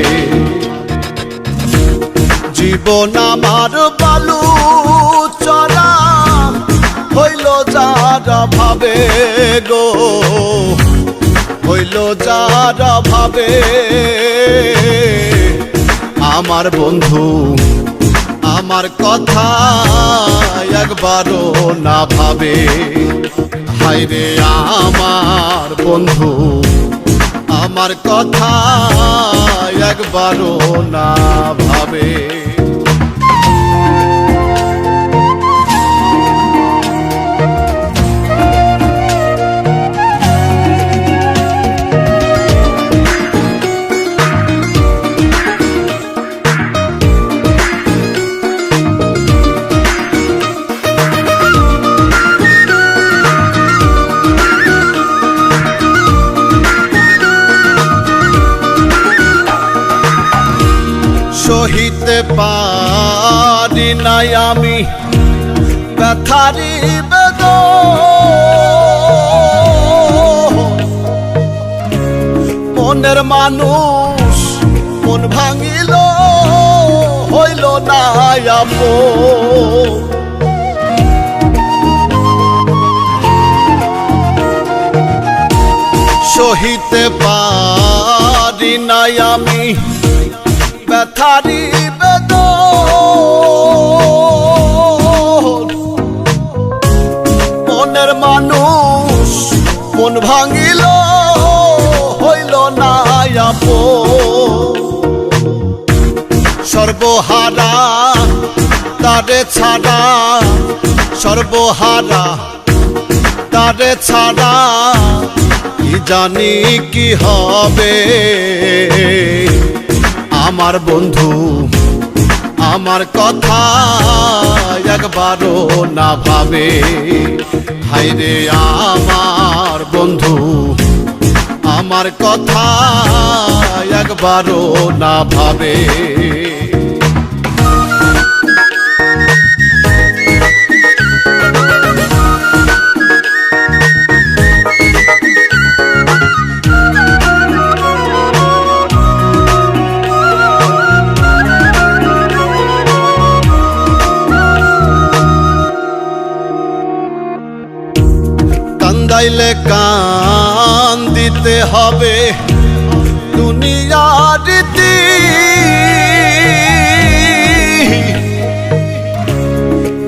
জীবন আমার বালু চরা হইল যারা ভাবে গো, হইল যারা ভাবে। আমার বন্ধু আমার কথা একবারও না ভাবে। হায়রে আমার বন্ধু আমার কথা একবারও না ভাবে। সহিতে পারি নাই আমি ব্যথারি বেদন, মনের মানুষ মন ভাঙিল হইল না আপন। সহিতে পারি নাই আমি ব্যথারি বেদন, মনের মানুষ মন ভাঙিল হইল না আপন। সর্বহারা তারে ছাড়া, সর্বহারা তারে ছাড়া কি জানি কি হবে। আমার বন্ধু আমার কথা একবারও না ভাবে। হায়রে আমার বন্ধু আমার কথা একবারও না ভাবে। কান্দাইলে কান দিতে হবে দুনিয়ার রীতি,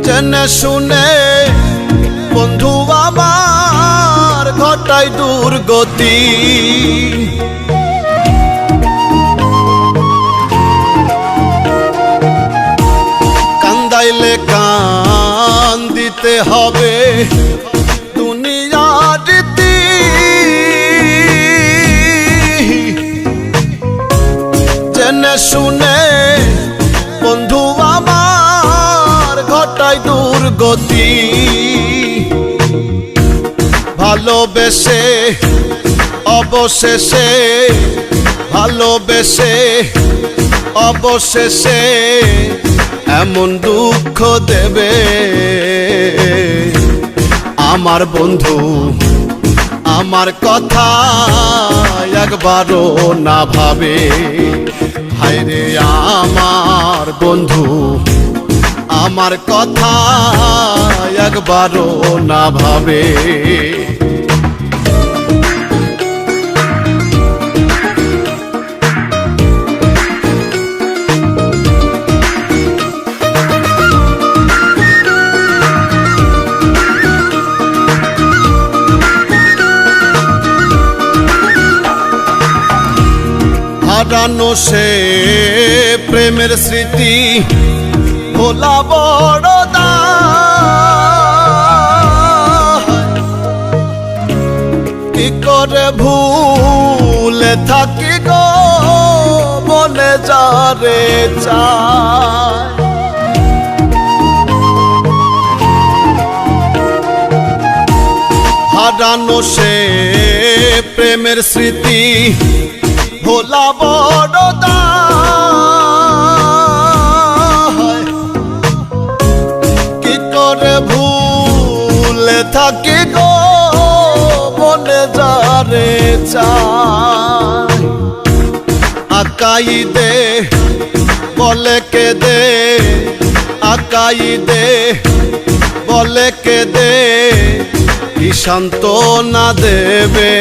জেনে শুনে বন্ধু আমার ঘটায় দুর্গতি। কান্দাইলে কান দিতে হবে দুনিয়ার রীতি, জেনে শুনে বন্ধু আমার ঘটায় দুর্গতি। ভালোবেসে অবশেষে, ভালোবেসে অবশেষে এমন দুঃখ দেবে আমার বন্ধু আমার কথা একবারও না ভাবে। হায়রে আমার বন্ধু আমার কথা একবারও না ভাবে। হারানো সে প্রেমের স্মৃতি ভোলা বড় দায়, কি করে ভুলে থাকি গো মনে যারে চায়। হারানো সে প্রেমের স্মৃতি ভোলা বড় দায়, কি করে ভুলে থাকি গো মনে যারে চায়। আকাই দে বলে কে দে, আকাই দে বলে কে দে, কি সান্ত্বনা দেবে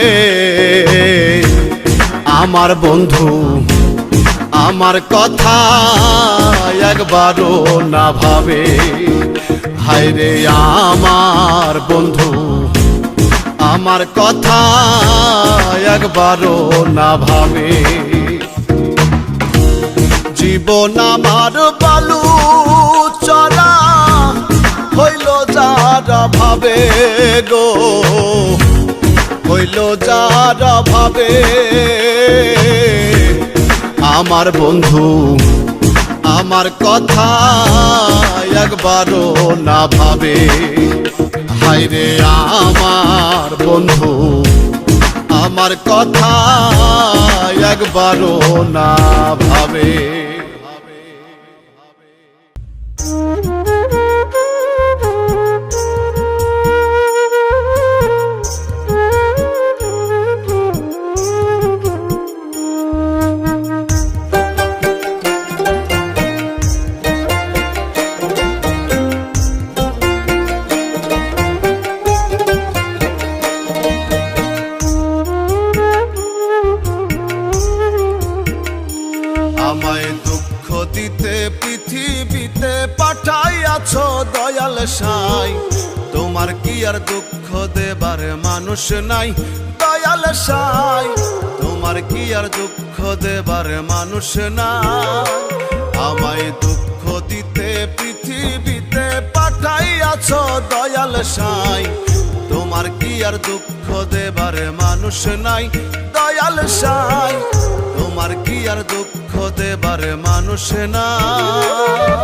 আমার বন্ধু আমার কথা একবারও না ভাবে, হায়রে আমার বন্ধু আমার কথা একবারও না ভাবে। জীবন আমার বালু চলা হইল যারা ভাবে গো, হইল যারা ভাবে। আমার বন্ধু আমার কথা একবারও না ভাবে, হায়রে আমার বন্ধু আমার কথা একবারও না ভাবে। আমায় দুঃখ দিতে পৃথিবীতে পাঠাইয়াছ দয়াল সাই, তোমার কি আর দুঃখ দেবার মানুষ নাই দয়াল সাই, তোমার কি আর দুঃখ দেবার মানুষ নাই। আমায় দুঃখ দিতে পৃথিবীতে পাঠাইয়াছ দয়াল সাই, তোমার কি আর দুঃখ দেবার মানুষ নাই দয়াল সাই, তোমার কি আর দুঃখ দেবার মানুষ নাই।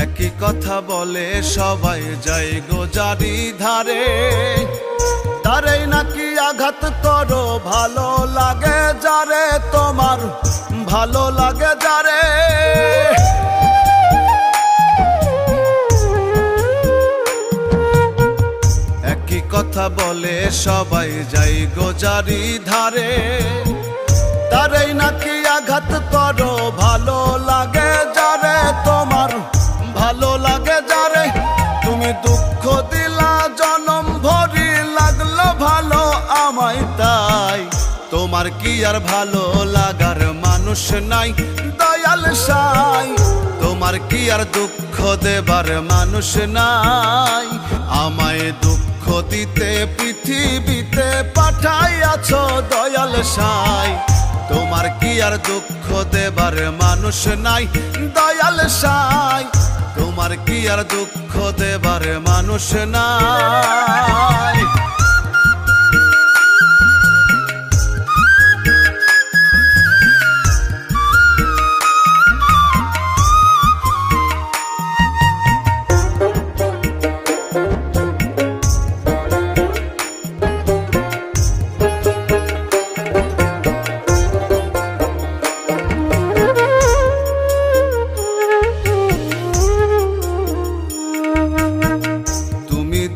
একই কথা বলে সবাই যাই গো জারি ধারে, তারেই নাকি আঘাত করো ভালো লাগে যারে, তোমার ভালো লাগে যারে। একই কথা বলে সবাই যাই গো জারি ধারে, তারেই নাকি আঘাত করো ভালো লাগে যারে, তোমার ভালো লাগে যারে। তুমি দুঃখ দিলা জনম ভরি লাগলো ভালো আমায় তাই, তোমার কি আর ভালো লাগার মানুষ নাই দয়াল সাই, তোমার কি আর দুঃখ দেবার মানুষ নাই। আমায় দুঃখ দিতে পৃথিবীতে পাঠাইয়াছ দয়াল সাই, তোমার কি আর দুঃখ দেবার মানুষ নাই দয়াল সাই, তোমার কি আর দুঃখ দেবার মানুষ নাই।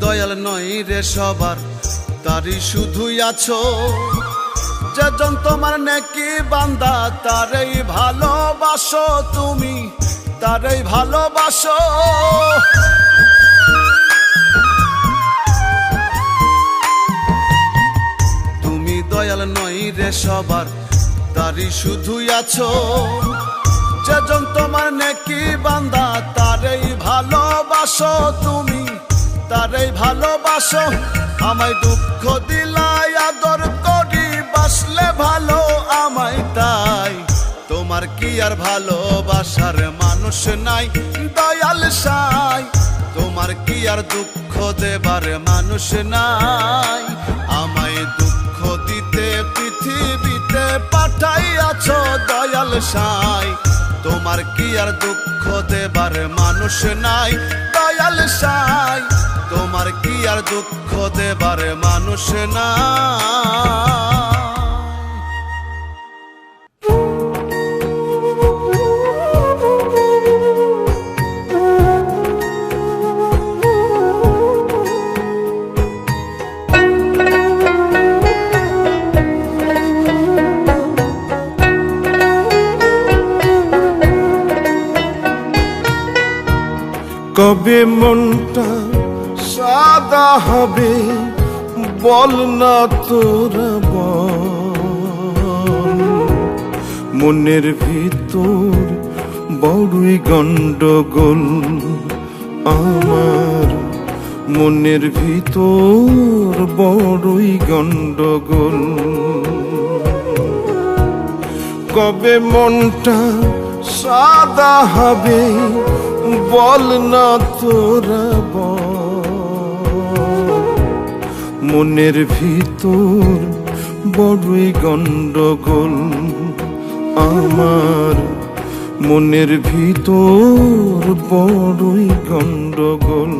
দয়াল নই রে সবার তারি শুধুই আছো, যেজন তোমার নেকি বান্দা তারেই ভালোবাসো, তুমি তারেই ভালোবাসো। তুমি দয়াল নই রে সবার তারি শুধুই আছো, যেজন তোমার নেকি বান্দা তারেই ভালোবাসো, তুমি তারেই ভালোবাসো। আমায় দুঃখ দিলাই আদর করি বাসলে ভালো আমায় তাই, তোমার কি আর ভালোবাসার মানুষ নাই দয়াল সাই, তোমার কি আর দুঃখ দেবার মানুষ নাই। আমায় দুঃখ দিতে পৃথিবীতে পাঠাইয়াছ দয়াল সাই, তোমার কি আর দুঃখ দেবার মানুষ নাই দয়াল সাই, তোমার কি আর দুঃখ দেবার মানুষ নাই। কবে মনটা সাদা হবে বল না তোরা বল, মনের ভিতর বড়ই গন্ডগোল আমার, মনের ভিতর বড়ই গন্ডগোল। কবে মনটা সাদা হবে বল না তোরা বল, মনের ভিতর বড়ই গন্ডগোল আমার, মনের ভিতর বড়ই গন্ডগোল।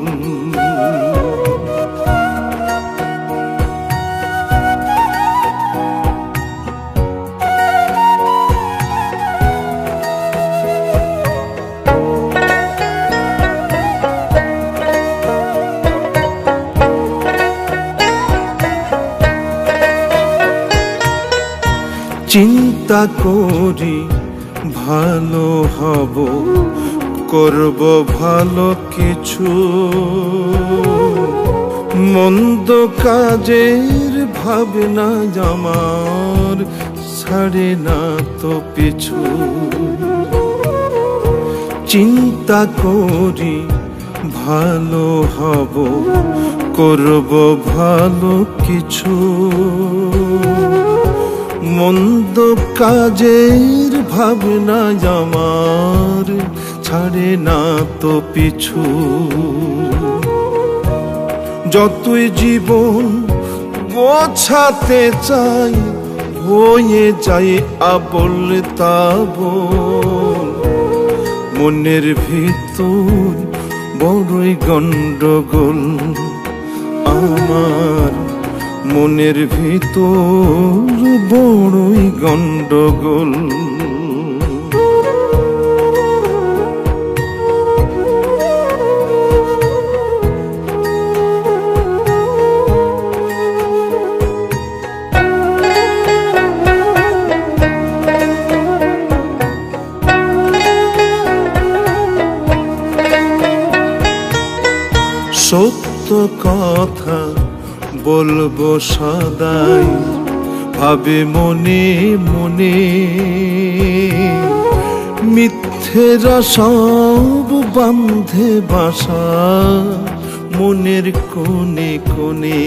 চিন্তা করি ভালো হব, করব ভালো কিছু, মন্দ কাজের ভাবনা আমার ছাড়ে না তো পিছু। চিন্তা করি ভালো হব, করব ভালো কিছু, মন্দ কাজের ভাবনা আমার ছাড়ে না তো পিছু। যতই জীবন গোছাতে চাই হয়ে যাই আবল তাবল, মনের ভিতর বড়ই গন্ডগোল আমার, মনের ভিতর বড়ই গন্ডগোল। সত্য কথা বলবো সদাই ভাবে মনে মনে, মিথ্যেরা সব বান্ধে বাসা মনের কোণে কোণে।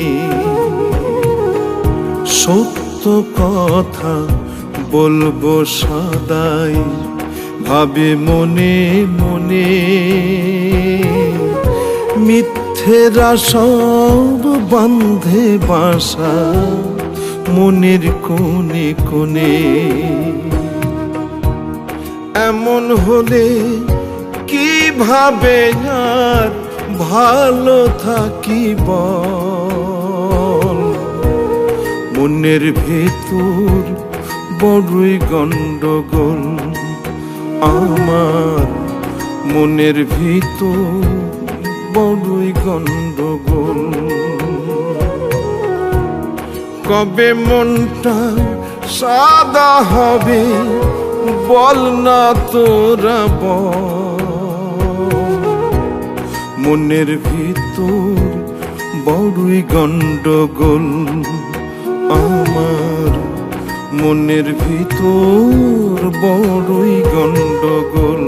সত্য কথা বলবো সদাই ভাবে মনে মনে, মিথ্যেরা সব বান্ধে বাসা মনের কোণে কোণে। এমন হলে কিভাবে আর ভালো থাকি বল, মনের ভেতর বড়ই গন্ডগোল আমার, মনের ভিতর বড়ই গন্ডগোল। কবে মনটা সাদা হবে বল না তোরা বল, মনের ভিতর বড়ই গন্ডগোল আমার, মনের ভিতর বড়ই গন্ডগোল।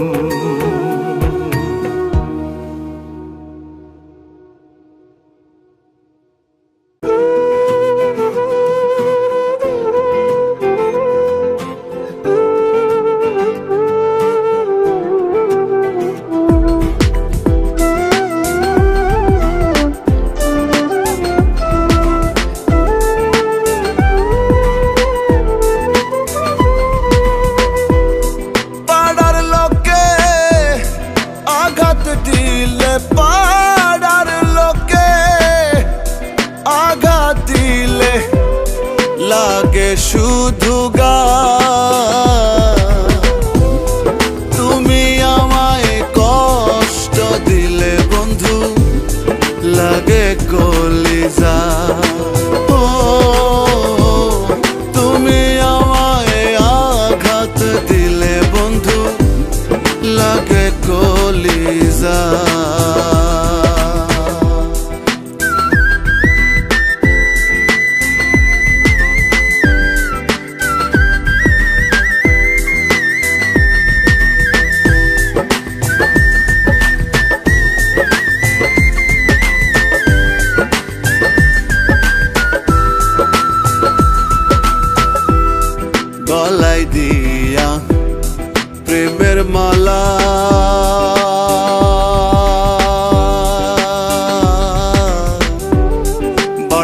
লাগে শুধু তুমি আমায় কষ্ট দিলে বন্ধু, লাগে কলিজা। ও তুমি আমায় আঘাত দিলে বন্ধু, লাগে কলিজা।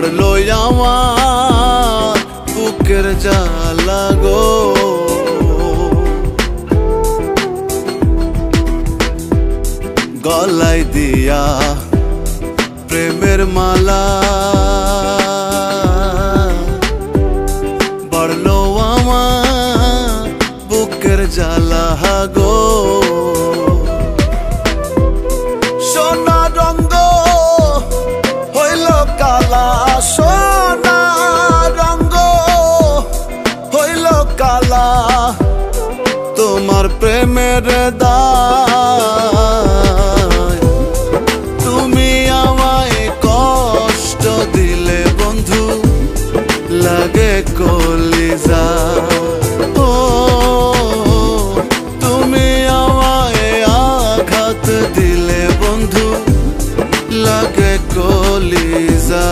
বাড়লো আমার বুকের জ্বালা গো। গলায় দিয়া প্রেমের মালা বাড়লো আমার বুকের জ্বালা গো। সোনা রঙ্গ হইল কালা, সোনা রঙ্গ হইল কালা, তোমার প্রেমের দায়। তুমি আমায় কষ্ট দিলে বন্ধু, লাগে কলিজা। ও তুমি আমায় আঘাত দিলে বন্ধু, লাগে কলিজা।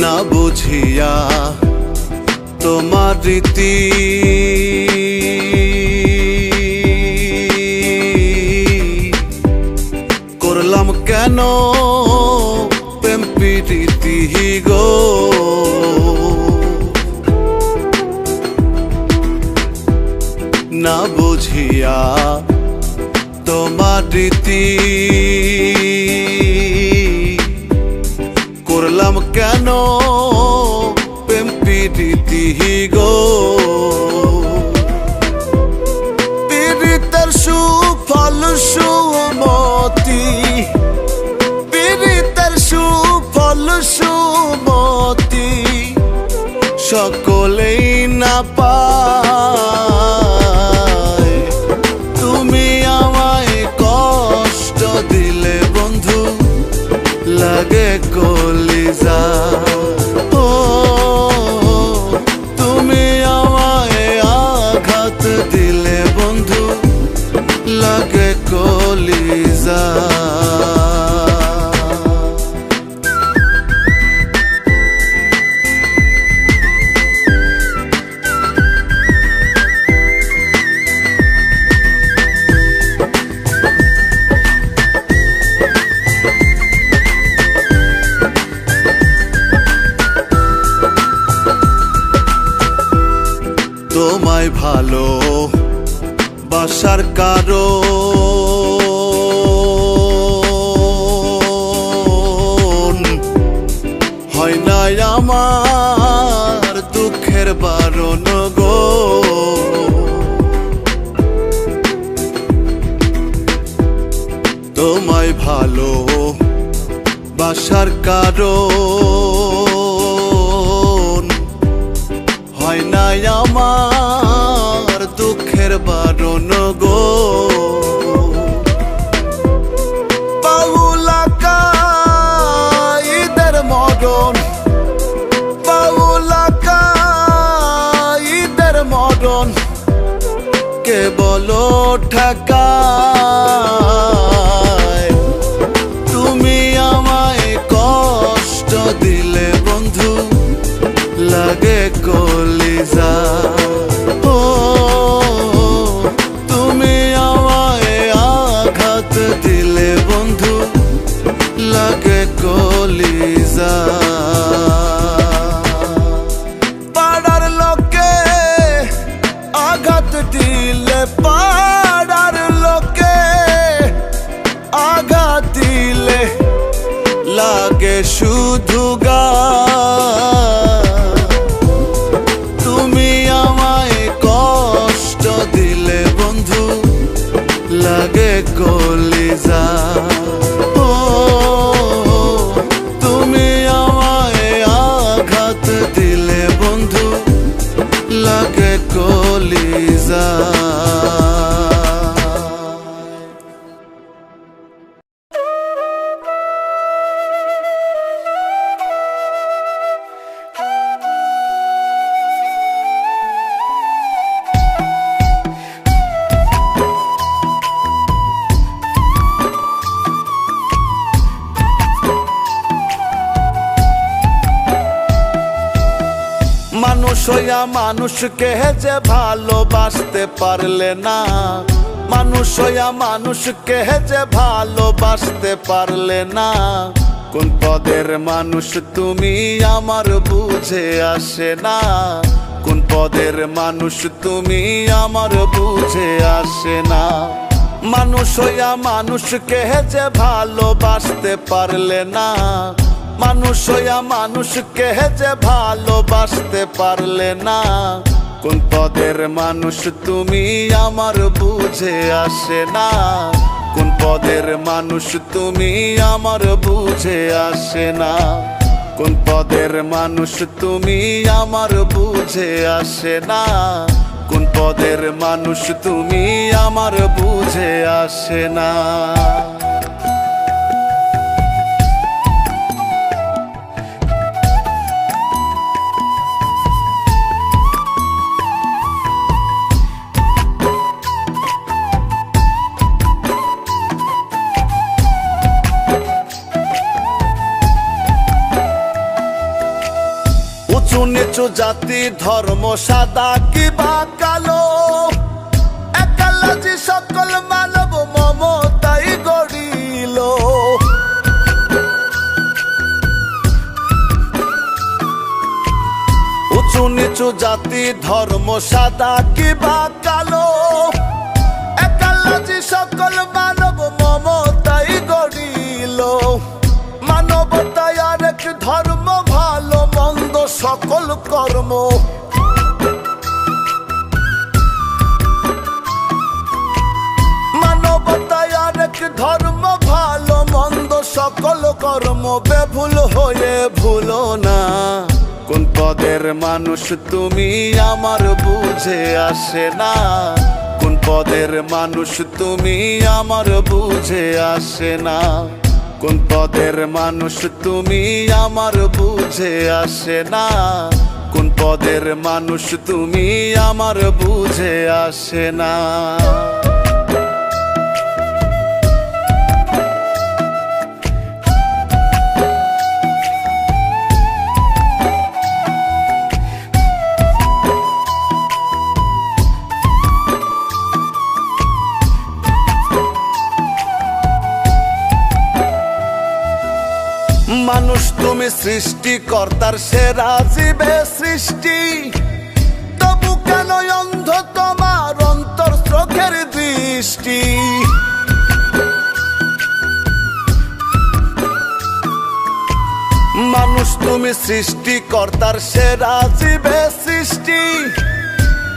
না বুঝিয়া তোমার রীতি করলাম কেন প্রেম প্রীতি গো। না বুঝিয়া তোমার রীতি করলাম কেন প্রেম প্রীতি গো। পীড়িতের সুফল সুমতি, পীড়িতের সুফল সুমতি, সকলেই না পায়। তুমি আমায় কষ্ট দিলে বন্ধু, লাগে কলিজা। ও তুমি আমায় আঘাত দিলে বন্ধু, লাগে কলিজা। তোমায় ভালো বাসার কারণ হয় না আমার দুঃখের বারণ গো। তোমায় ভালো বাসার কারণ হয় না আমার দুঃখের বারণ গো। বাউলাকা ঈদের মরণ, বাউলাকা ঈদের মরণ, কে বলো ঠেকায়। তুমি আমায় কষ্ট দিলে বন্ধু, লাগে কলিজা। ও তুমি আমায় আঘাত দিলে বন্ধু, লাগে কলিজা। পাড়ার লোকে আঘাত দিলে, পাড়ার লোকে আঘাত দিলে, লাগে শুধু গা। তুমি আমায় কষ্ট দিলে বন্ধু, লাগে কলিজা। ও তুমি আমায় আঘাত দিলে বন্ধু, লাগে কলিজা। হইয়া মানুষকে যে ভালোবাসতে পারলে না, মানুষ হইয়া মানুষকে যে ভালোবাসতে পারলে না। কোন পদের মানুষ তুমি আমার বুঝে আসে না, কোন পদের মানুষ তুমি আমার বুঝে আসে না। মানুষ হইয়া মানুষকে যে ভালোবাসতে পারলে না, মানুষ হইয়া মানুষকে যে ভালোবাসতে পারলে না। কোন পদের মানুষ তুমি আমার বুঝে আসে না, কোন পদের মানুষ তুমি আমার বুঝে আসে না। কোন পদের মানুষ তুমি আমার বুঝে আসে না, কোন পদের মানুষ তুমি আমার বুঝে আসে না। উঁচু নিচু জাতি ধর্ম সাদা কিবা কালো, একালাজি সকল মানব মমতাই গড়িল। উঁচু নিচু জাতি ধর্ম সাদা কিবা কালো, একালাজি সকল মানব মমতাই গড়িল। মানবতায় আরেক ধর্ম ভালো মন্দ সকল কর্ম, মানবতায় আরেক ধর্ম ভালো মন্দ সকল কর্ম। বেভুল হয়ে ভুলো না, কোন পদের মানুষ তুমি আমার বুঝে আসে না, কোন পদের মানুষ তুমি আমার বুঝে আসে না। কোন পদের মানুষ তুমি আমার বুঝে আসে না, কোন পদের মানুষ তুমি আমার বুঝে আসে না। মানুষ তুমি সৃষ্টিকর্তার সেরা জীবে সৃষ্টি, তবু কেন অন্ধ তোমার অন্তর চোখের দৃষ্টি। মানুষ তুমি সৃষ্টিকর্তার সেরা জীবে সৃষ্টি,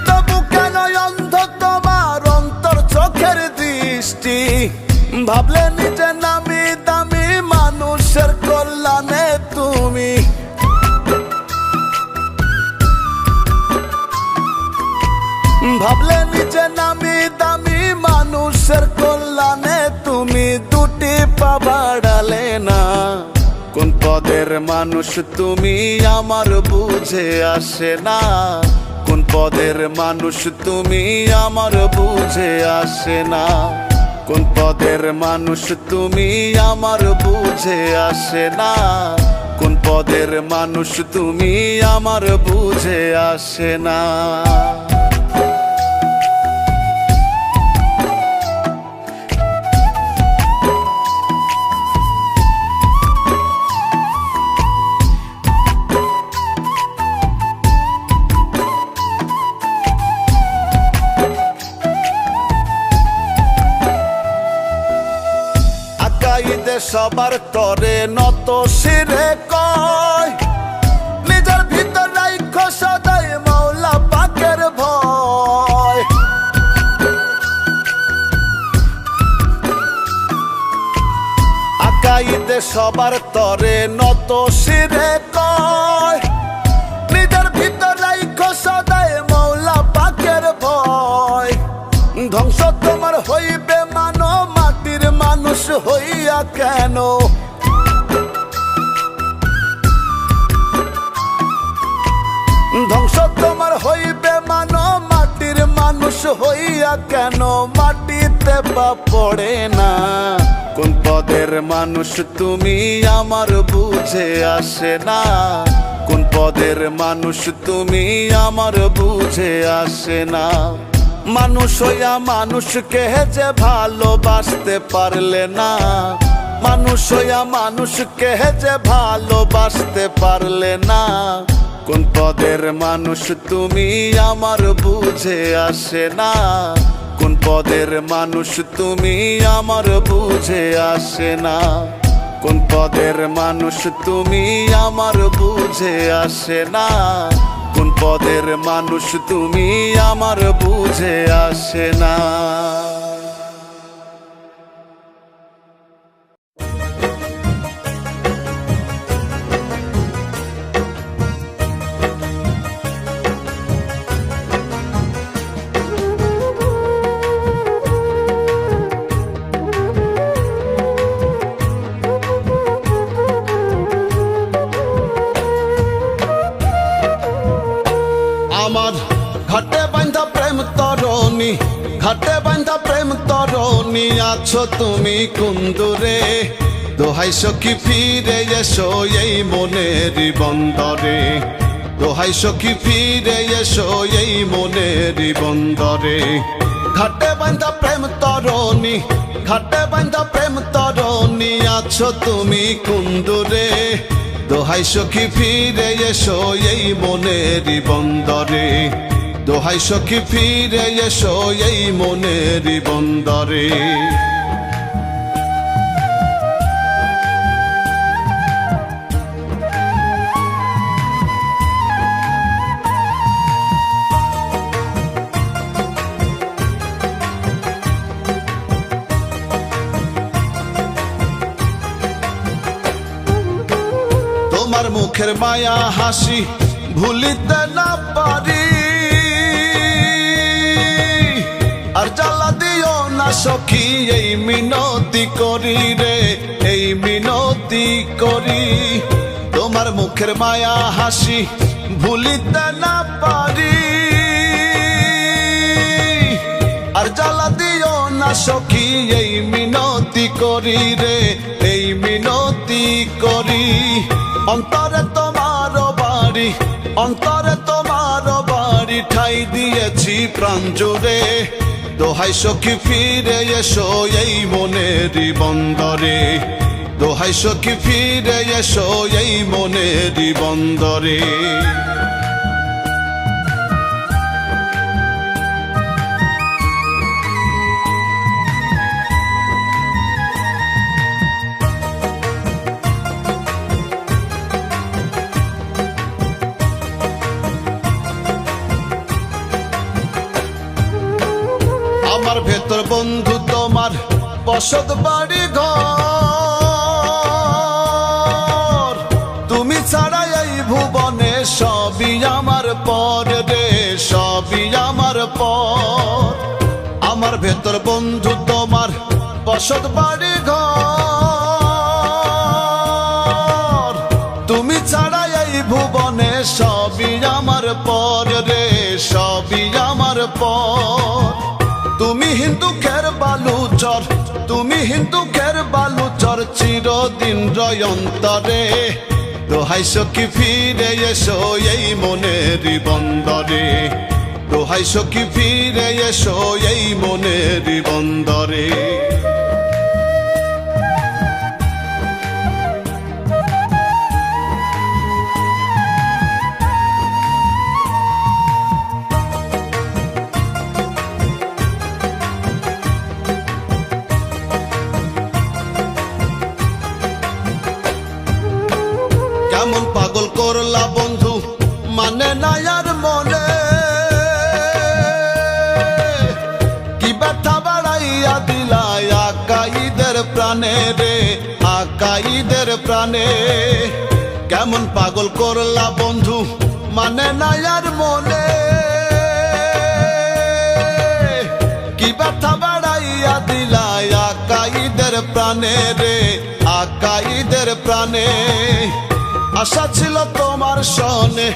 তবু কেন অন্ধ তোমার অন্তর চোখের দৃষ্টি। ভাবলে নিজে নামি দামি মানুষের কল্যাণে তুমি, ভাবলে নিজে নামি দামি মানুষের কল্যাণে তুমি দুটি পা বাড়ালে না। কোন পদের মানুষ তুমি আমার বুঝে আসে না, কোন পদের মানুষ তুমি আমার বুঝে আসে না। কোন পদের মানুষ তুমি আমার বুঝে আসে না, কোন পদের মানুষ তুমি আমার বুঝে আসে না। সবার তরে নত শিরে কয়, নিজের ভিতর রাইখো সদাই মাওলা পাকের ভয়। আকাইদে সবার তরে নত শিরে কয়, নিজের ভিতর রাইখো সদাই মাওলা পাকের ভয়। ধ্বংস তোমার হইবে মানো মাটির মানুষ হইয়া কেন, ধ্বংস তোমার হইবে মানো মাটির মানুষ হইয়া কেন। মাটিতে বা পড়ে না, কোন পদের মানুষ তুমি আমার বুঝে আসে না, কোন পদের মানুষ তুমি আমার বুঝে আসে না। মানুষ হইয়া মানুষকে যে ভালোবাসতে পারলে না, মানুষ হইয়া মানুষকে যে ভালোবাসতে পারলে না। কোন পদের মানুষ তুমি আমার বুঝে আসে না, কোন পদের মানুষ তুমি আমার বুঝে আসে না, কোন পদের মানুষ তুমি আমার বুঝে আসে না, কোন পদের মানুষ তুমি আমার বুঝে আসে না। আমার ঘাটে বাঁধা প্রেম তরণী, ঘাটে বাঁধা প্রেম তরণী, আছো তুমি কুন্দুরে। দোহাই সখী ফিরে এসো এই মনের বন্দরে, দোহাই সখী ফিরে এসো এই মনের বন্দরে। ঘাটে বাঁধা প্রেম তরণী, ঘাটে বাঁধা প্রেম তরণী, আছো তুমি কুন্দুরে। দোহাই সখী ফিরে এসো এই মনের বন্দরে, দোহাই সখী ফিরে এসো এই মনের বন্দরে। তোমার মুখের মায়া হাসি ভুলিতে না পারি, আর জ্বালা দিও না সখী এই মিনতি করি রে, এই মিনতি করি। তোমার মুখের মায়া হাসি ভুলিতে না পারি, আর জ্বালা দিও না সখী এই মিনতি করি রে, এই মিনতি করি। অন্তরে তোমার বাড়ি, অন্তরে তোমার বাড়ি, ঠাই দিয়েছি প্রাণ জুড়ে। দোহাই সখী ফিরে এসো এই মনের বন্দরে, দোহাই সখী ফিরে এসো এই মনের বন্দরে। আমার ভেতর বন্ধু তোমার বসত বাড়ি ঘর, তুমি ছাড়া এই ভুবনে সবই আমার পর রে, সবই আমার পর। আমার ভেতর বন্ধু তোমার বসত বাড়ি ঘর, তুমি ছাড়া এই ভুবনে সবই আমার পর রে, সবই আমার পর। তুমি হিন্দুকের বালুচর, তুমি হিন্দুকের বালুচর, চিরদিন রয় অন্তরে। দোহাই সখী ফিরে এসো এই মনের বন্দরে, দোহাই সখী ফিরে এসো এই মনের বন্দরে। কেমন পাগল করলা বন্ধু মানে না আর মনে, কি ব্যথা বাড়াইয়া দিলা আকাইদের প্রাণে রে, আকাইদের প্রাণে। কেমন পাগল করলা বন্ধু মানে না আর মনে, কি ব্যথা বাড়াইয়া দিলা আকাইদের প্রাণে রে, আকাইদের প্রাণে। আশা ছিল তোমার সনে,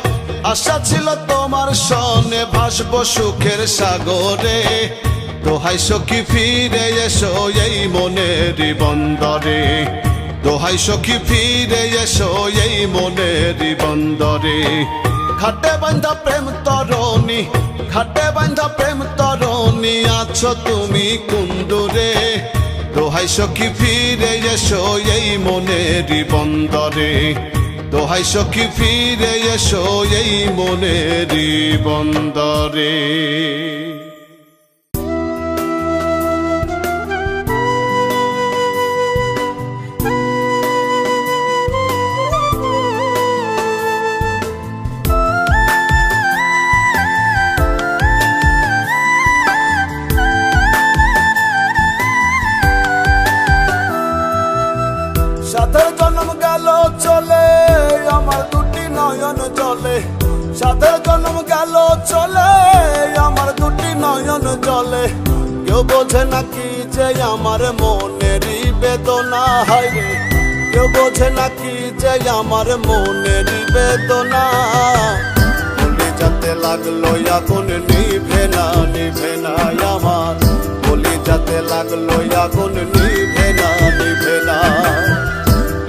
আশা ছিল তোমার সনে, ভাসবো সুখের সাগরে। দোহাই সখী ফিরে এসো এই মনের বন্দরে, দোহাই সখী ফিরে এসো এই মনেরই বন্দরে। ঘাটে বান্ধা প্রেম তরণী, ঘাটে বান্ধা প্রেম তরণী, আছো তুমি কুণ্ডুরে। দোহাই সখী ফিরে এসো এই মনেরই বন্দরে। দোহাই সখী ফিরে এসো এই মনেরই বন্দরে। সাথে জন্ম গেল চলে আমার দুটি নয়ন জলে। সাথে জন্ম গেল চলে আমার দুটি নয়ন জলে। কেউ বোঝে নাকি যে আমার মনেরই বেদনা, হায় রে কেউ বোঝে নাকি যে আমার মনেরই বেদনা। বলি যাতে লাগলো আগুন নিভে না, নিভে না আমার। বলি যাতে লাগলো আগুন নিভে না, নিভে না।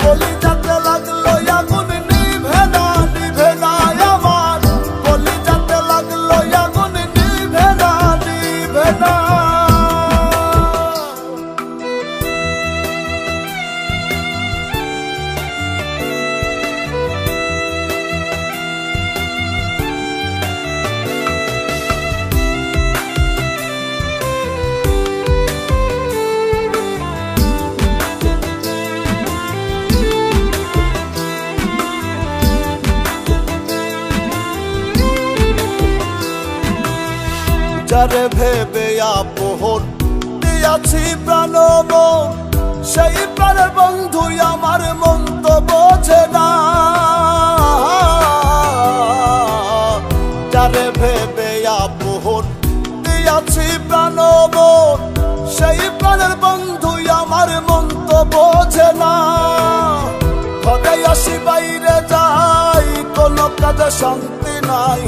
বলি যাতে লাগলো আগুন নিভে না, নিভে না আমার। বলি যাতে লাগলো আগুন নিভে না, নিভে না। যারে ভেবে আপন দিয়াছি প্রাণবন, সেই প্রাণের বন্ধু আমার মন তো বোঝে না। যারে ভেবে আপন দিয়াছি প্রাণবন, সেই প্রাণের বন্ধু আমার মন তো বোঝে না। ঘরে আসি বাইরে যাই কোনো কাজে শান্তি নাই।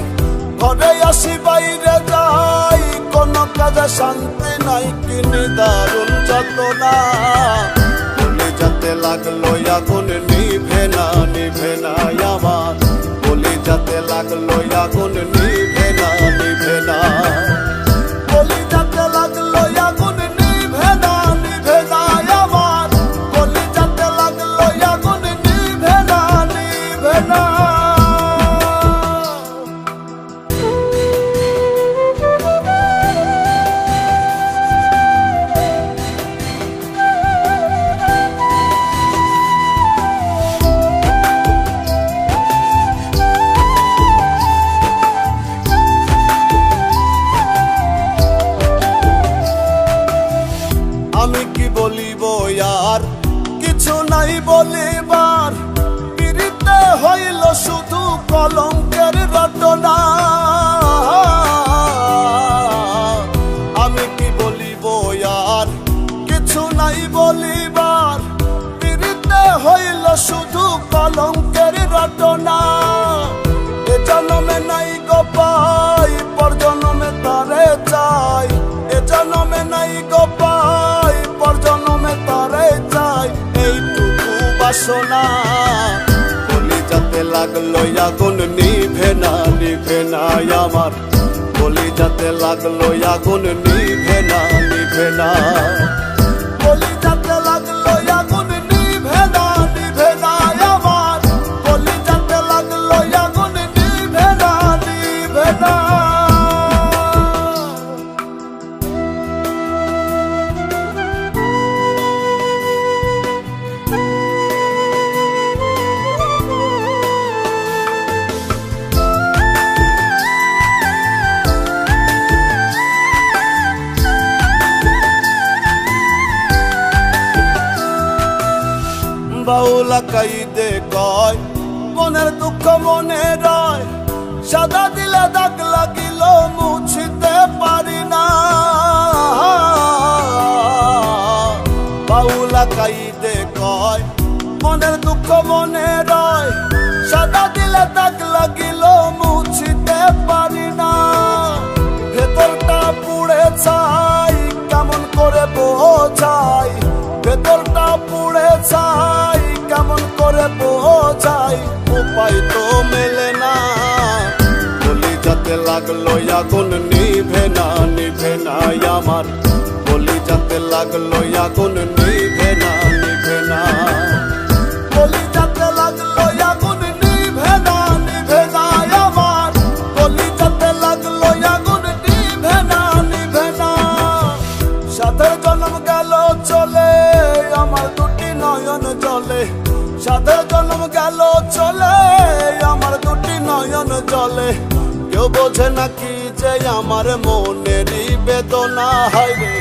ঘরে আসি বাইরে যাই কোনো কাজে শান্তি নাই। কি নিদারুণ যাতনা। বলি যাতে লাগলো আগুন নিভে না, নিভে না আমার। বলি যাতে লাগলো আগুন নিভে না, নিভে না। বলি যাতে লাগলো আগুন নিভে না, নিভে না আমার। বলি যাতে লাগলো আগুন নিভে না, নিভে না। আমি কি বলিব আর কিছু নাই বলিবার। পিরিতে হইল শুধু কলঙ্কের রটনা। আমি কি বলিব আর কিছু নাই বলিবার। পিরিতে হইল শুধু কলঙ্কের রটনা। এ জন্মে নাই গো পাই, পর জন্মে তারে চাই। এ জন্মে নাই গো পাই, পর জন্মে তারে চাই। এইটুকু বাসনা। বলি যাতে লাগলো আগুন নিভে না, নিভে না আমার। বলি যাতে লাগলো আগুন নিভে না, নিভে না। বলি যাতে লাগলো আগুন নিভে না, নিভে না আমার। বলি যাতে লাগলো আগুন নিভে না, নিভে না। বাউলা কাইদে কয় মনের দুঃখ মনে রয়। সাদা দিলে দাগ লাগিল মুছিতে পারি না। বাউলা কাইদে কয় মনের দুঃখ মনে রয়। সাদা দিলে দাগ লাগিল মুছিতে পারি না। ভেতরটা পুড়ে ছাই কেমন করে বোঝাই। ভেতরটা পুড়ে ছাই উপায় তো মেলে না। কলিজাতে লাগলো আগুন নিভে না, নিভে না আমার। কলিজাতে লাগলো আগুন নিভে না, নিভে না। কলিজাতে লাগলো আগুন নিভে না, নিভে না আমার। কলিজাতে লাগলো আগুন নিভে না, নিভে না। সাথে জন্ম গেল চলে আমার দুটি নয়ন জলে। সাথে জন্ম গেল চলে আমার দুটি নয়ন জলে। কেউ বোঝে নাকি যে আমার মনেরই বেদনা হয় রে।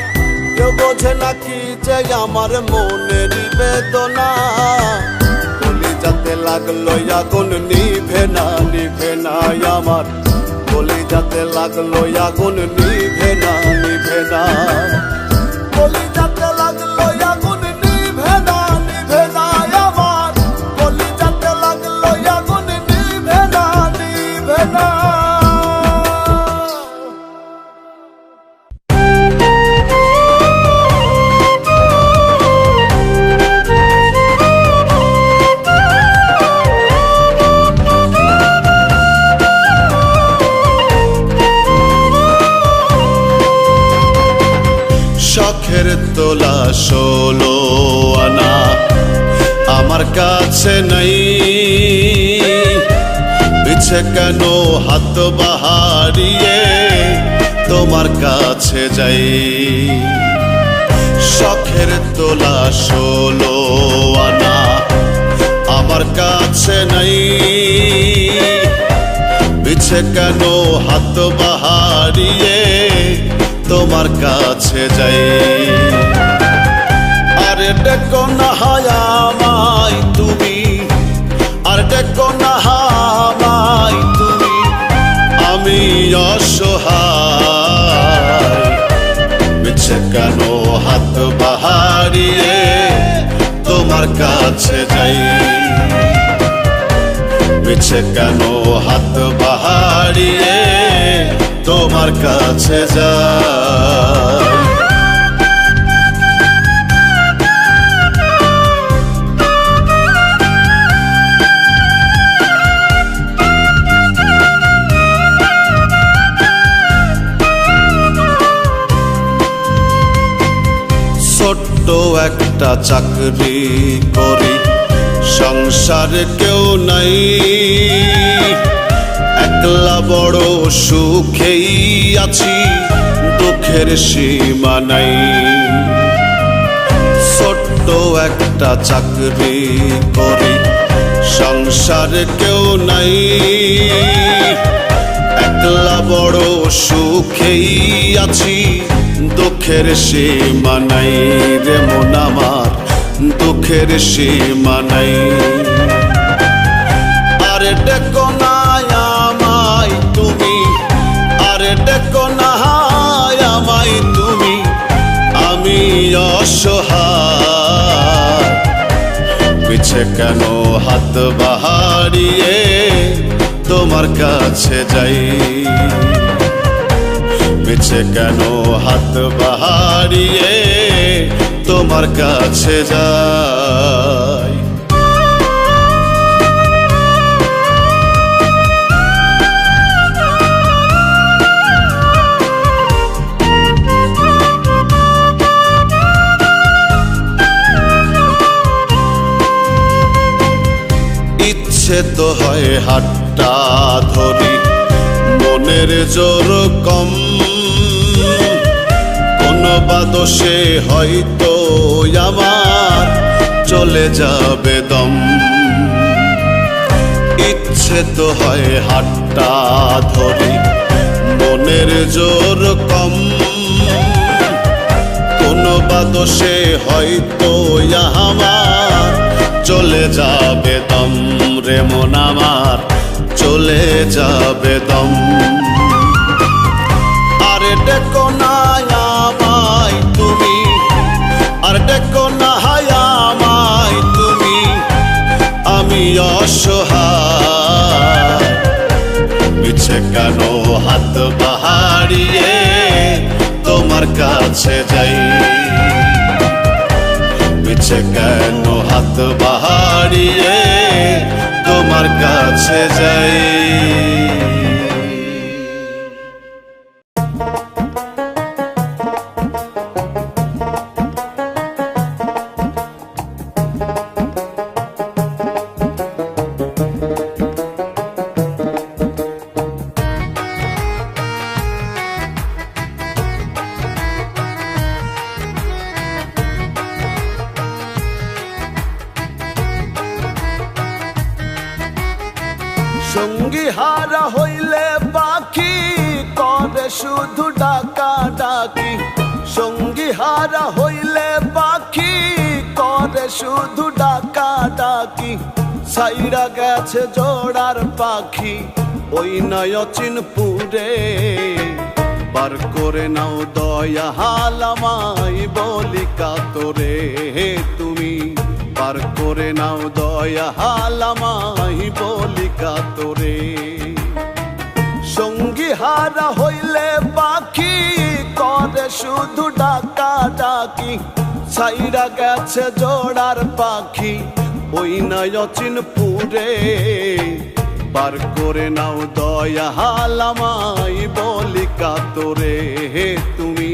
কেউ বোঝে নাকি যে আমার মনেরই বেদনা। কলিজাতে লাগলো আগুন নিভে না, নিভে না আমার। কলিজাতে লাগলো আগুন নিভে না, নিভে না। কলিজাতে লাগলো আগুন নিভে না, নিভে না আমার। কলিজাতে লাগলো আগুন নিভে না, নিভে না। শখের তোলা 16 আনা আমার কাছে নাই। পিছে কেন হাত বাহারিয়ে তোমার কাছে যাই। শখের তোলা 16 আনা আমার কাছে নাই। পিছে কেন হাত বাহারিয়ে তোমার কাছে যাই। আরে ডেকো না আমায় তুমি, আর ডেকো না আমায় তুমি। আমি অসহায়, মিছে কেন হাত বাহারিয়ে তোমার কাছে যাই। মিছে কেন হাত বাহারিয়ে তোমার কাছে যাই। ছোট্ট একটা চাকরি করি, সংসারে কেউ নাই। একলা বড় সুখেই আছি, দুঃখের সীমা নাই। ছোট্ট একটা চাকরি করি, সংসারে কেউ নাই। একলা বড় সুখেই আছি, দুঃখের সীমা নাই রে মন আমার, দুঃখের সীমা নাই। আরে ডেকো না আমায় তুমি, আরে ডেকো না আমায় তুমি। আমি অসহায়, পিছে কেন হাত বাহারিয়ে তোমার কাছে যাই। পিছে কেন হাত বাহারিয়ে তোমার কাছে যাই। ইচ্ছে তো হয় হাতটা ধরি, মনের জোর কম। কোনো বাদশে হয়তো আমার চলে যাবে দম। ইচ্ছে তো হয় হাতটা ধরি, মনের জোর কম। কোনো বাদশে হয়তো আমার চলে যাবে দম রে মন আমার, চলে যাবে দম। আরে ডেকো না আমায় তুমি, আর ডেকো না আমায় তুমি। আমি অসহায়, পিছে কেন হাত বাহারিয়ে তোমার কাছে যাই। পিছে কেন হাত বাহারিয়ে তোমার তোমার কাছে যাই। সঙ্গী হারা হইলে পাখি করে শুধু ডাকা ডাকি, সঙ্গী হারা হইলে পাখি করে শুধু ডাকা ডাকি। সাইরা গেছে জোড়ার পাখি ওই নয়চিনপুরে, পার করে নাও দয়া হালামাই বলি কাতরে, তুমি পার করে নাও দয়া হালামাই বলি কাতরে। সঙ্গী হারা হইলে পাখি করে শুধু ডাকা ডাকি, ছাইরা গেছে জোড়ার পাখি ওই নয়চিনপুরে, পার করে নাও দয়া হালামাই বলি কাতরে, তুমি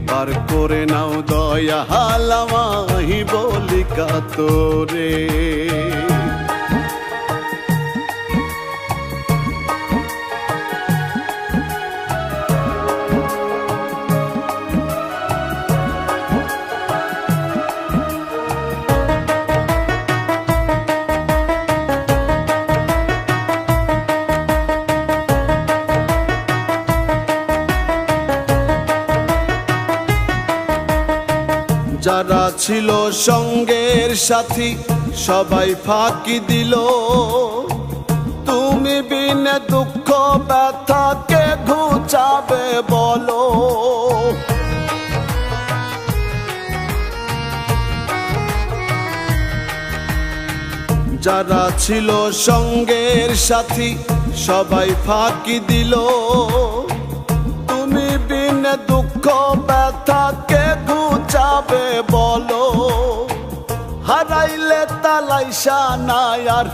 পার করে নাও দয়া হালামাই বলি কাতরে। যারা ছিল সঙ্গের সাথী সবাই ফাঁকি দিল, তুমি বিনে দুঃখ ব্যথাকে ঘুচাবে বলো। যারা ছিল সঙ্গের সাথী সবাই ফাঁকি দিল, তুমি বিনে দুঃখ ব্যথাকে ঘুচাবে বলো। হারাইলে তালাইশা নাই আর,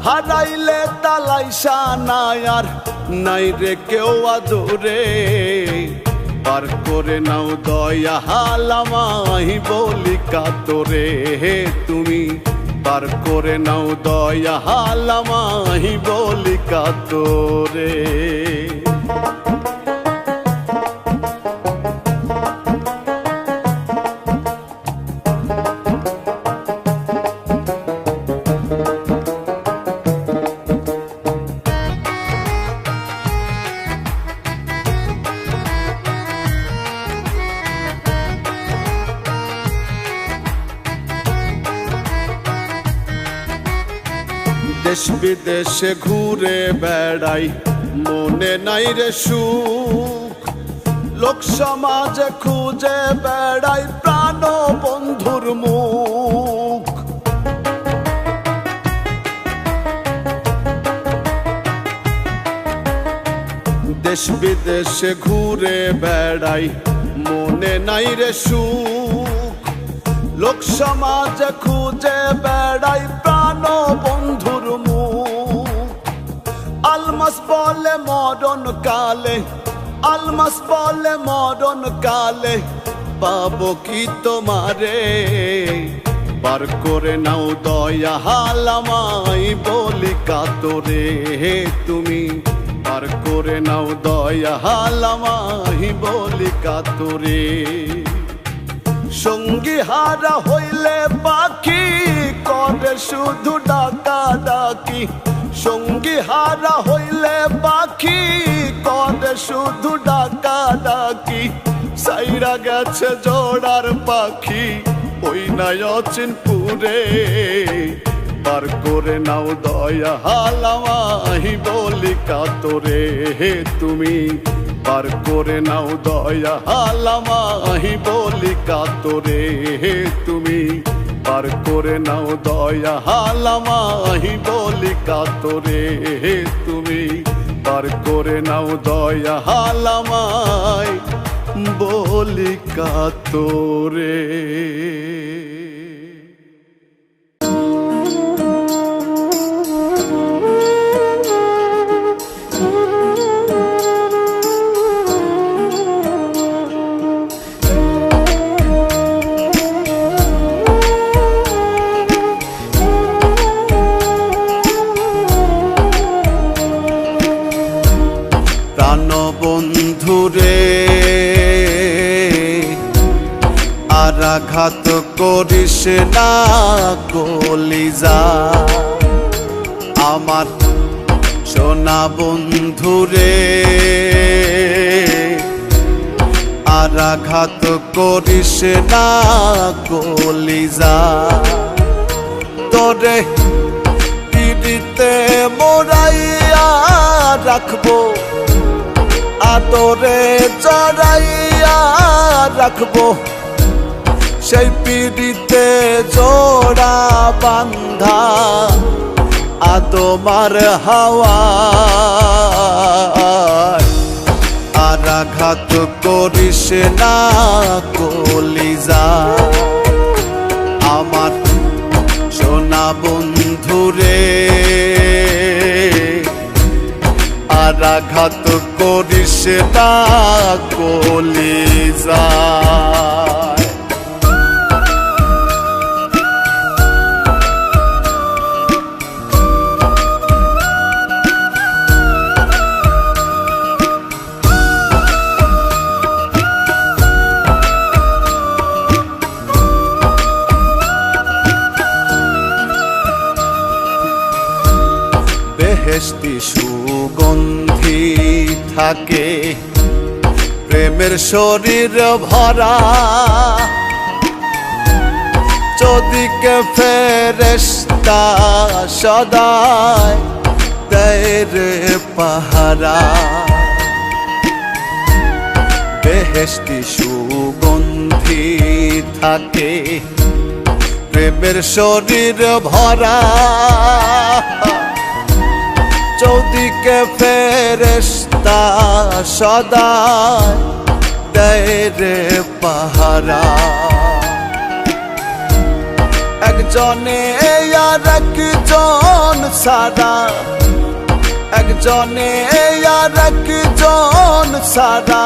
হারাইলে তালাইশা নাই আর, নাই রে কেউ আদরে, পার করে নাও দয়া হালামাই বলি কাতরে, তুমি পার করে নাও দয়া হালামাই বলি কাতরে। দেশ বিদেশে ঘুরে বেড়াই মনে নাই রে সুখ, লোক সমাজে খুঁজে বেড়াই প্রাণ বন্ধুর মুখ। দেশ বিদেশে ঘুরে বেড়াই মনে নাই রে সুখ, লোক সমাজে খুঁজে বেড়াই প্রাণ বন্ধুর মুখ। আলমাস বলে মরণ কালে, আলমাস বলে মরণ কালে, পাবো কি তোমারে, পার করে নাও দয়া হালামাই বলি কাতরে, তুমি পার করে নাও দয়া হালামাই বলি কাতরে। সঙ্গী হারা হইলে পাখি করে শুধু ডাকা ডাকি, সঙ্গী হারা হইলে পাখি করে শুধু ডাকা ডাকি। সাইরা গেছে জোড়ার পাখি ওই নয়চিনপুরে, পার করে নাও দয়া হালামাই বলি কাতরে, তুমি পার করে নাও দয়া হালামাই বলি কাতরে, তুমি পার করে নাও দয়া হালামাই বলি কাতরে, তুমি পার করে নাও দয়া হালামাই বলি কাতরে। আঘাত করিস না কলিজা আমার সোনা বন্ধুরে আর আঘাত করিস না কলিজা তোরে পিড়িতে মোরাইয়া রাখবো আদরে জড়াইয়া রাখবো সেই পিড়িতে জোড়া বান্ধা আদমার হাওয়া আর আঘাত করিস না কলিজা আমার সোনা বন্ধুরে আর আঘাত করিস না কলিজা বেহেশতি সুগন্ধি থাকে প্রেমের শরীর ভরা চৌদিকে ফেরেশতা সদায় দেয় রে পাহারা বেহেশতি সুগন্ধি থাকে প্রেমের শরীর ভরা চৌদিকে ফেরেশতা সদা দেয় রে পাহারা একজনে আর একজন সারা একজনে আর একজন সারা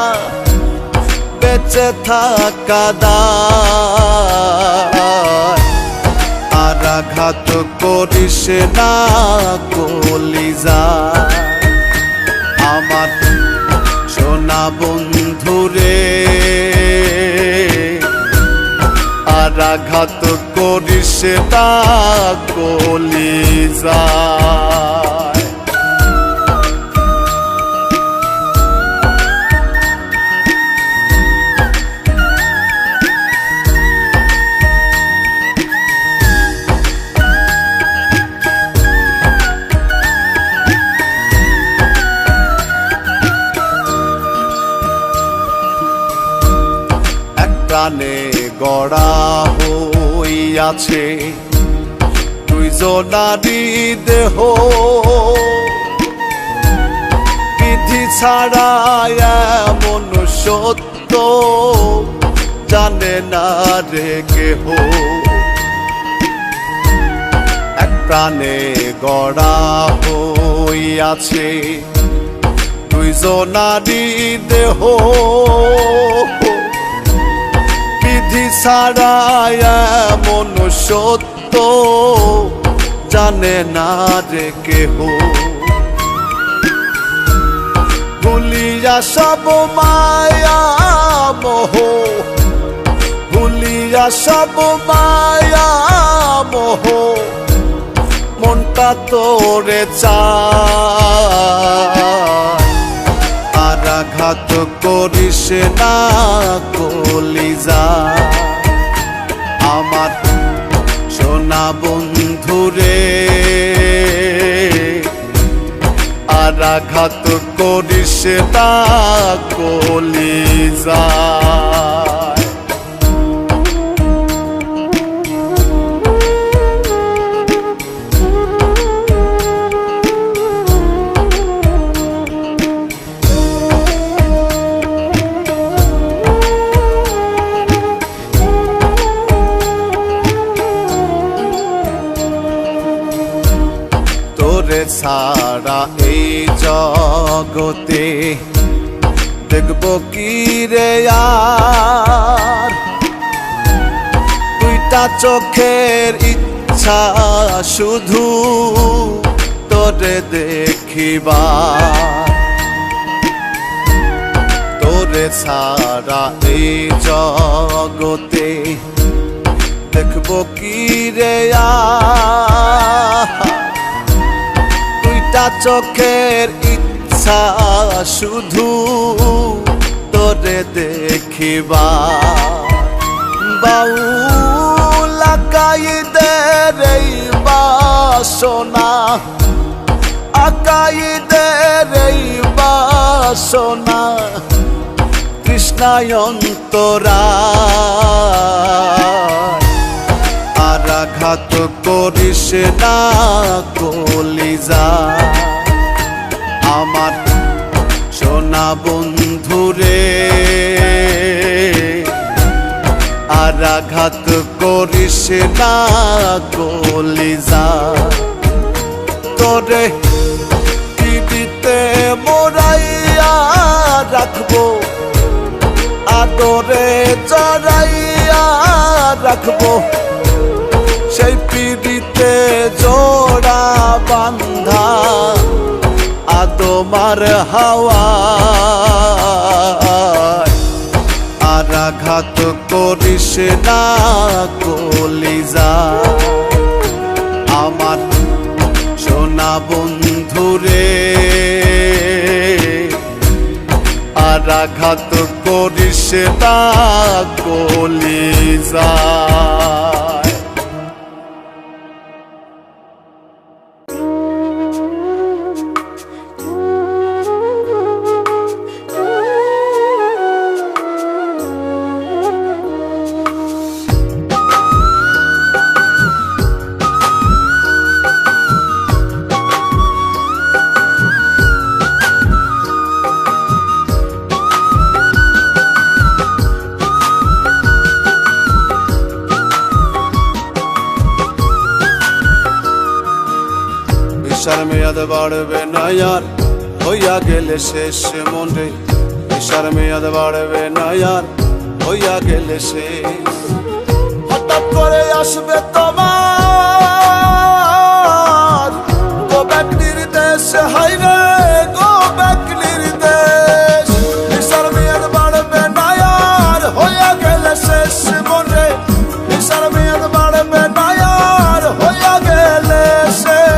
বেঁচে থাকা দায় আর আঘাত করিস না কলিজা আমার সোনা বন্ধুরে আর আঘাত করিস না কলিজা প্রাণে গড়া হইয়াছে দুইজনারি দেহ বিধি ছাড়া এমন সত্য জানে না রে কেহ এক প্রাণে গড়া হইয়াছে দুইজনারি দেহ বিধি ছাড়া এমন সত্য জানে না রে কেহ ভুলিয়া সব মায়া মোহ ভুলিয়া সব মায়া মোহ মনটা তোরে চায় আর আঘাত করিস না কলিজা আমার সোনা বন্ধুরে আর আঘাত করিস না কলিজা ছাড়া এই জগতে দেখব কি রে আর দুইটা চোখের ইচ্ছা শুধু তোরে দেখিবার তোরে ছাড়া এই জগতে দেখবো কি রে দুইটা চোখের ইচ্ছা শুধু তোরে দেখিবা বাউলা কাইদের এই বাসনা আকাইদের এই বাসনা কৃষ্ণায় অন্তরা আর আঘাত করিস না কলিজা আমার সোনা বন্ধুরে আর আঘাত করিস না কলিজা তোরে পিড়িতে মোরাইয়া রাখবো আদরে জড়াইয়া রাখবো সেই পিড়িতে জোড়া বান্ধা আদমার হাওয়া আর আঘাত করিস না কলিজা আমার সোনা বন্ধুরে আর আঘাত করিস না কলিজা নেশার মেয়াদ বাড়বে না আর হইয়া গেলে শেষ মনে নেশার মেয়াদ বাড়বে না আর হইয়া গেলে শেষ হঠাৎ করে আসবে তোমার গো ব্যাক নির্দেশ হাইরে গো ব্যাক নির্দেশ নেশার মেয়াদ বাড়বে না আর হইয়া গেলে শেষ মনে নেশার মেয়াদ বাড়বে না আর হইয়া গেলে শেষ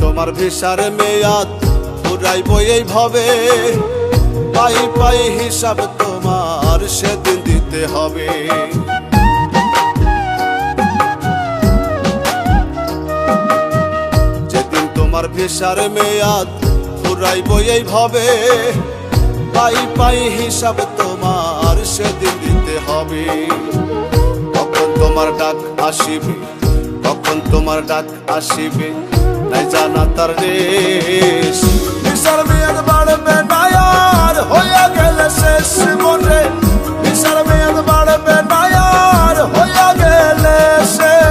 তোমার ভিসার মেয়াদ ফুরাইব এইভাবে পাই পাই হিসাব তোমার সেদিন দিতে হবে যেদিন তোমার ভিসার মেয়াদ ফুরাইব এইভাবে পাই পাই হিসাব তোমার সেদিন দিতে হবে কখন তোমার ডাক আসিবে কখন তোমার ডাক আসিবে নাই জানা তার দেশ বিচার মেয়াদ বাড়বে না আর হইয়া গেলে শেষ মনে বিচার মেয়াদ বাড়বে না আর হইয়া গেলে শেষ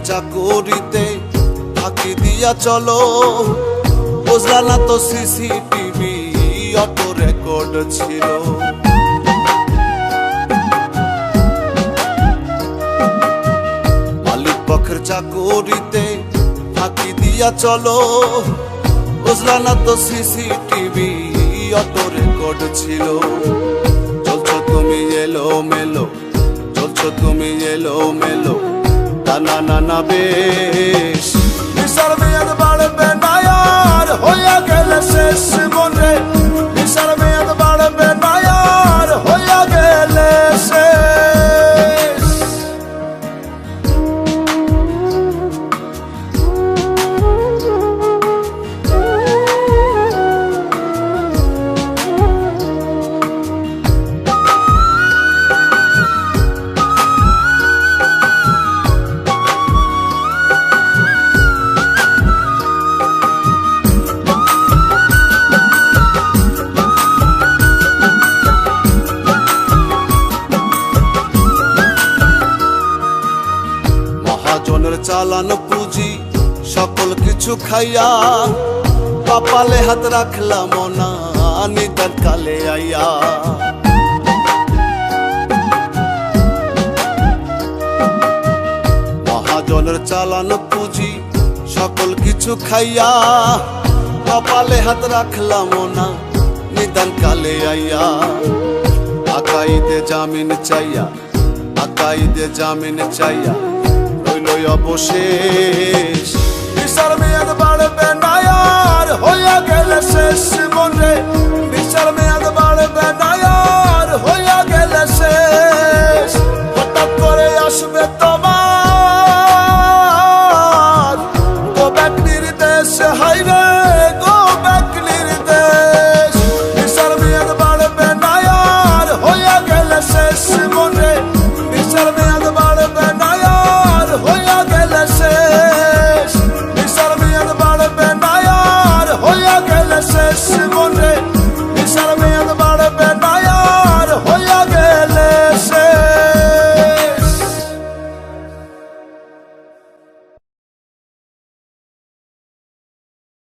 চাকরিতে ফাঁকি দিয়া চলো বুঝলা না তো সিসিটিভি অটো রেকর্ড ছিল মালিক পক্ষের চাকরিতে ফাঁকি দিয়া চলো বুঝলা না তো সিসিটিভি অটো রেকর্ড ছিল চলছো তুমি এলো মেলো চলছো তুমি এলো মেলো না না না বেশ বিচার মেয়াদ বাড়বে না আর হইয়া গেলে শেষ মনে বিচার মেয়াদ চালানো পুঁজি সকল কিছু খাইয়া, কপালে হাত রাখলাম না নিদান কালে আইয়া। মহাজনের চালানো পুঁজি সকল কিছু খাইয়া, কপালে হাত রাখলাম না নিদান কালে আইয়া। আকাইদে জামিন চাইয়া, আকাইদে জামিন চাইয়া রইল অবশেষ। বিচার মেয়াদ বাড়বে না আর হইয়া গেলে শেষ মনে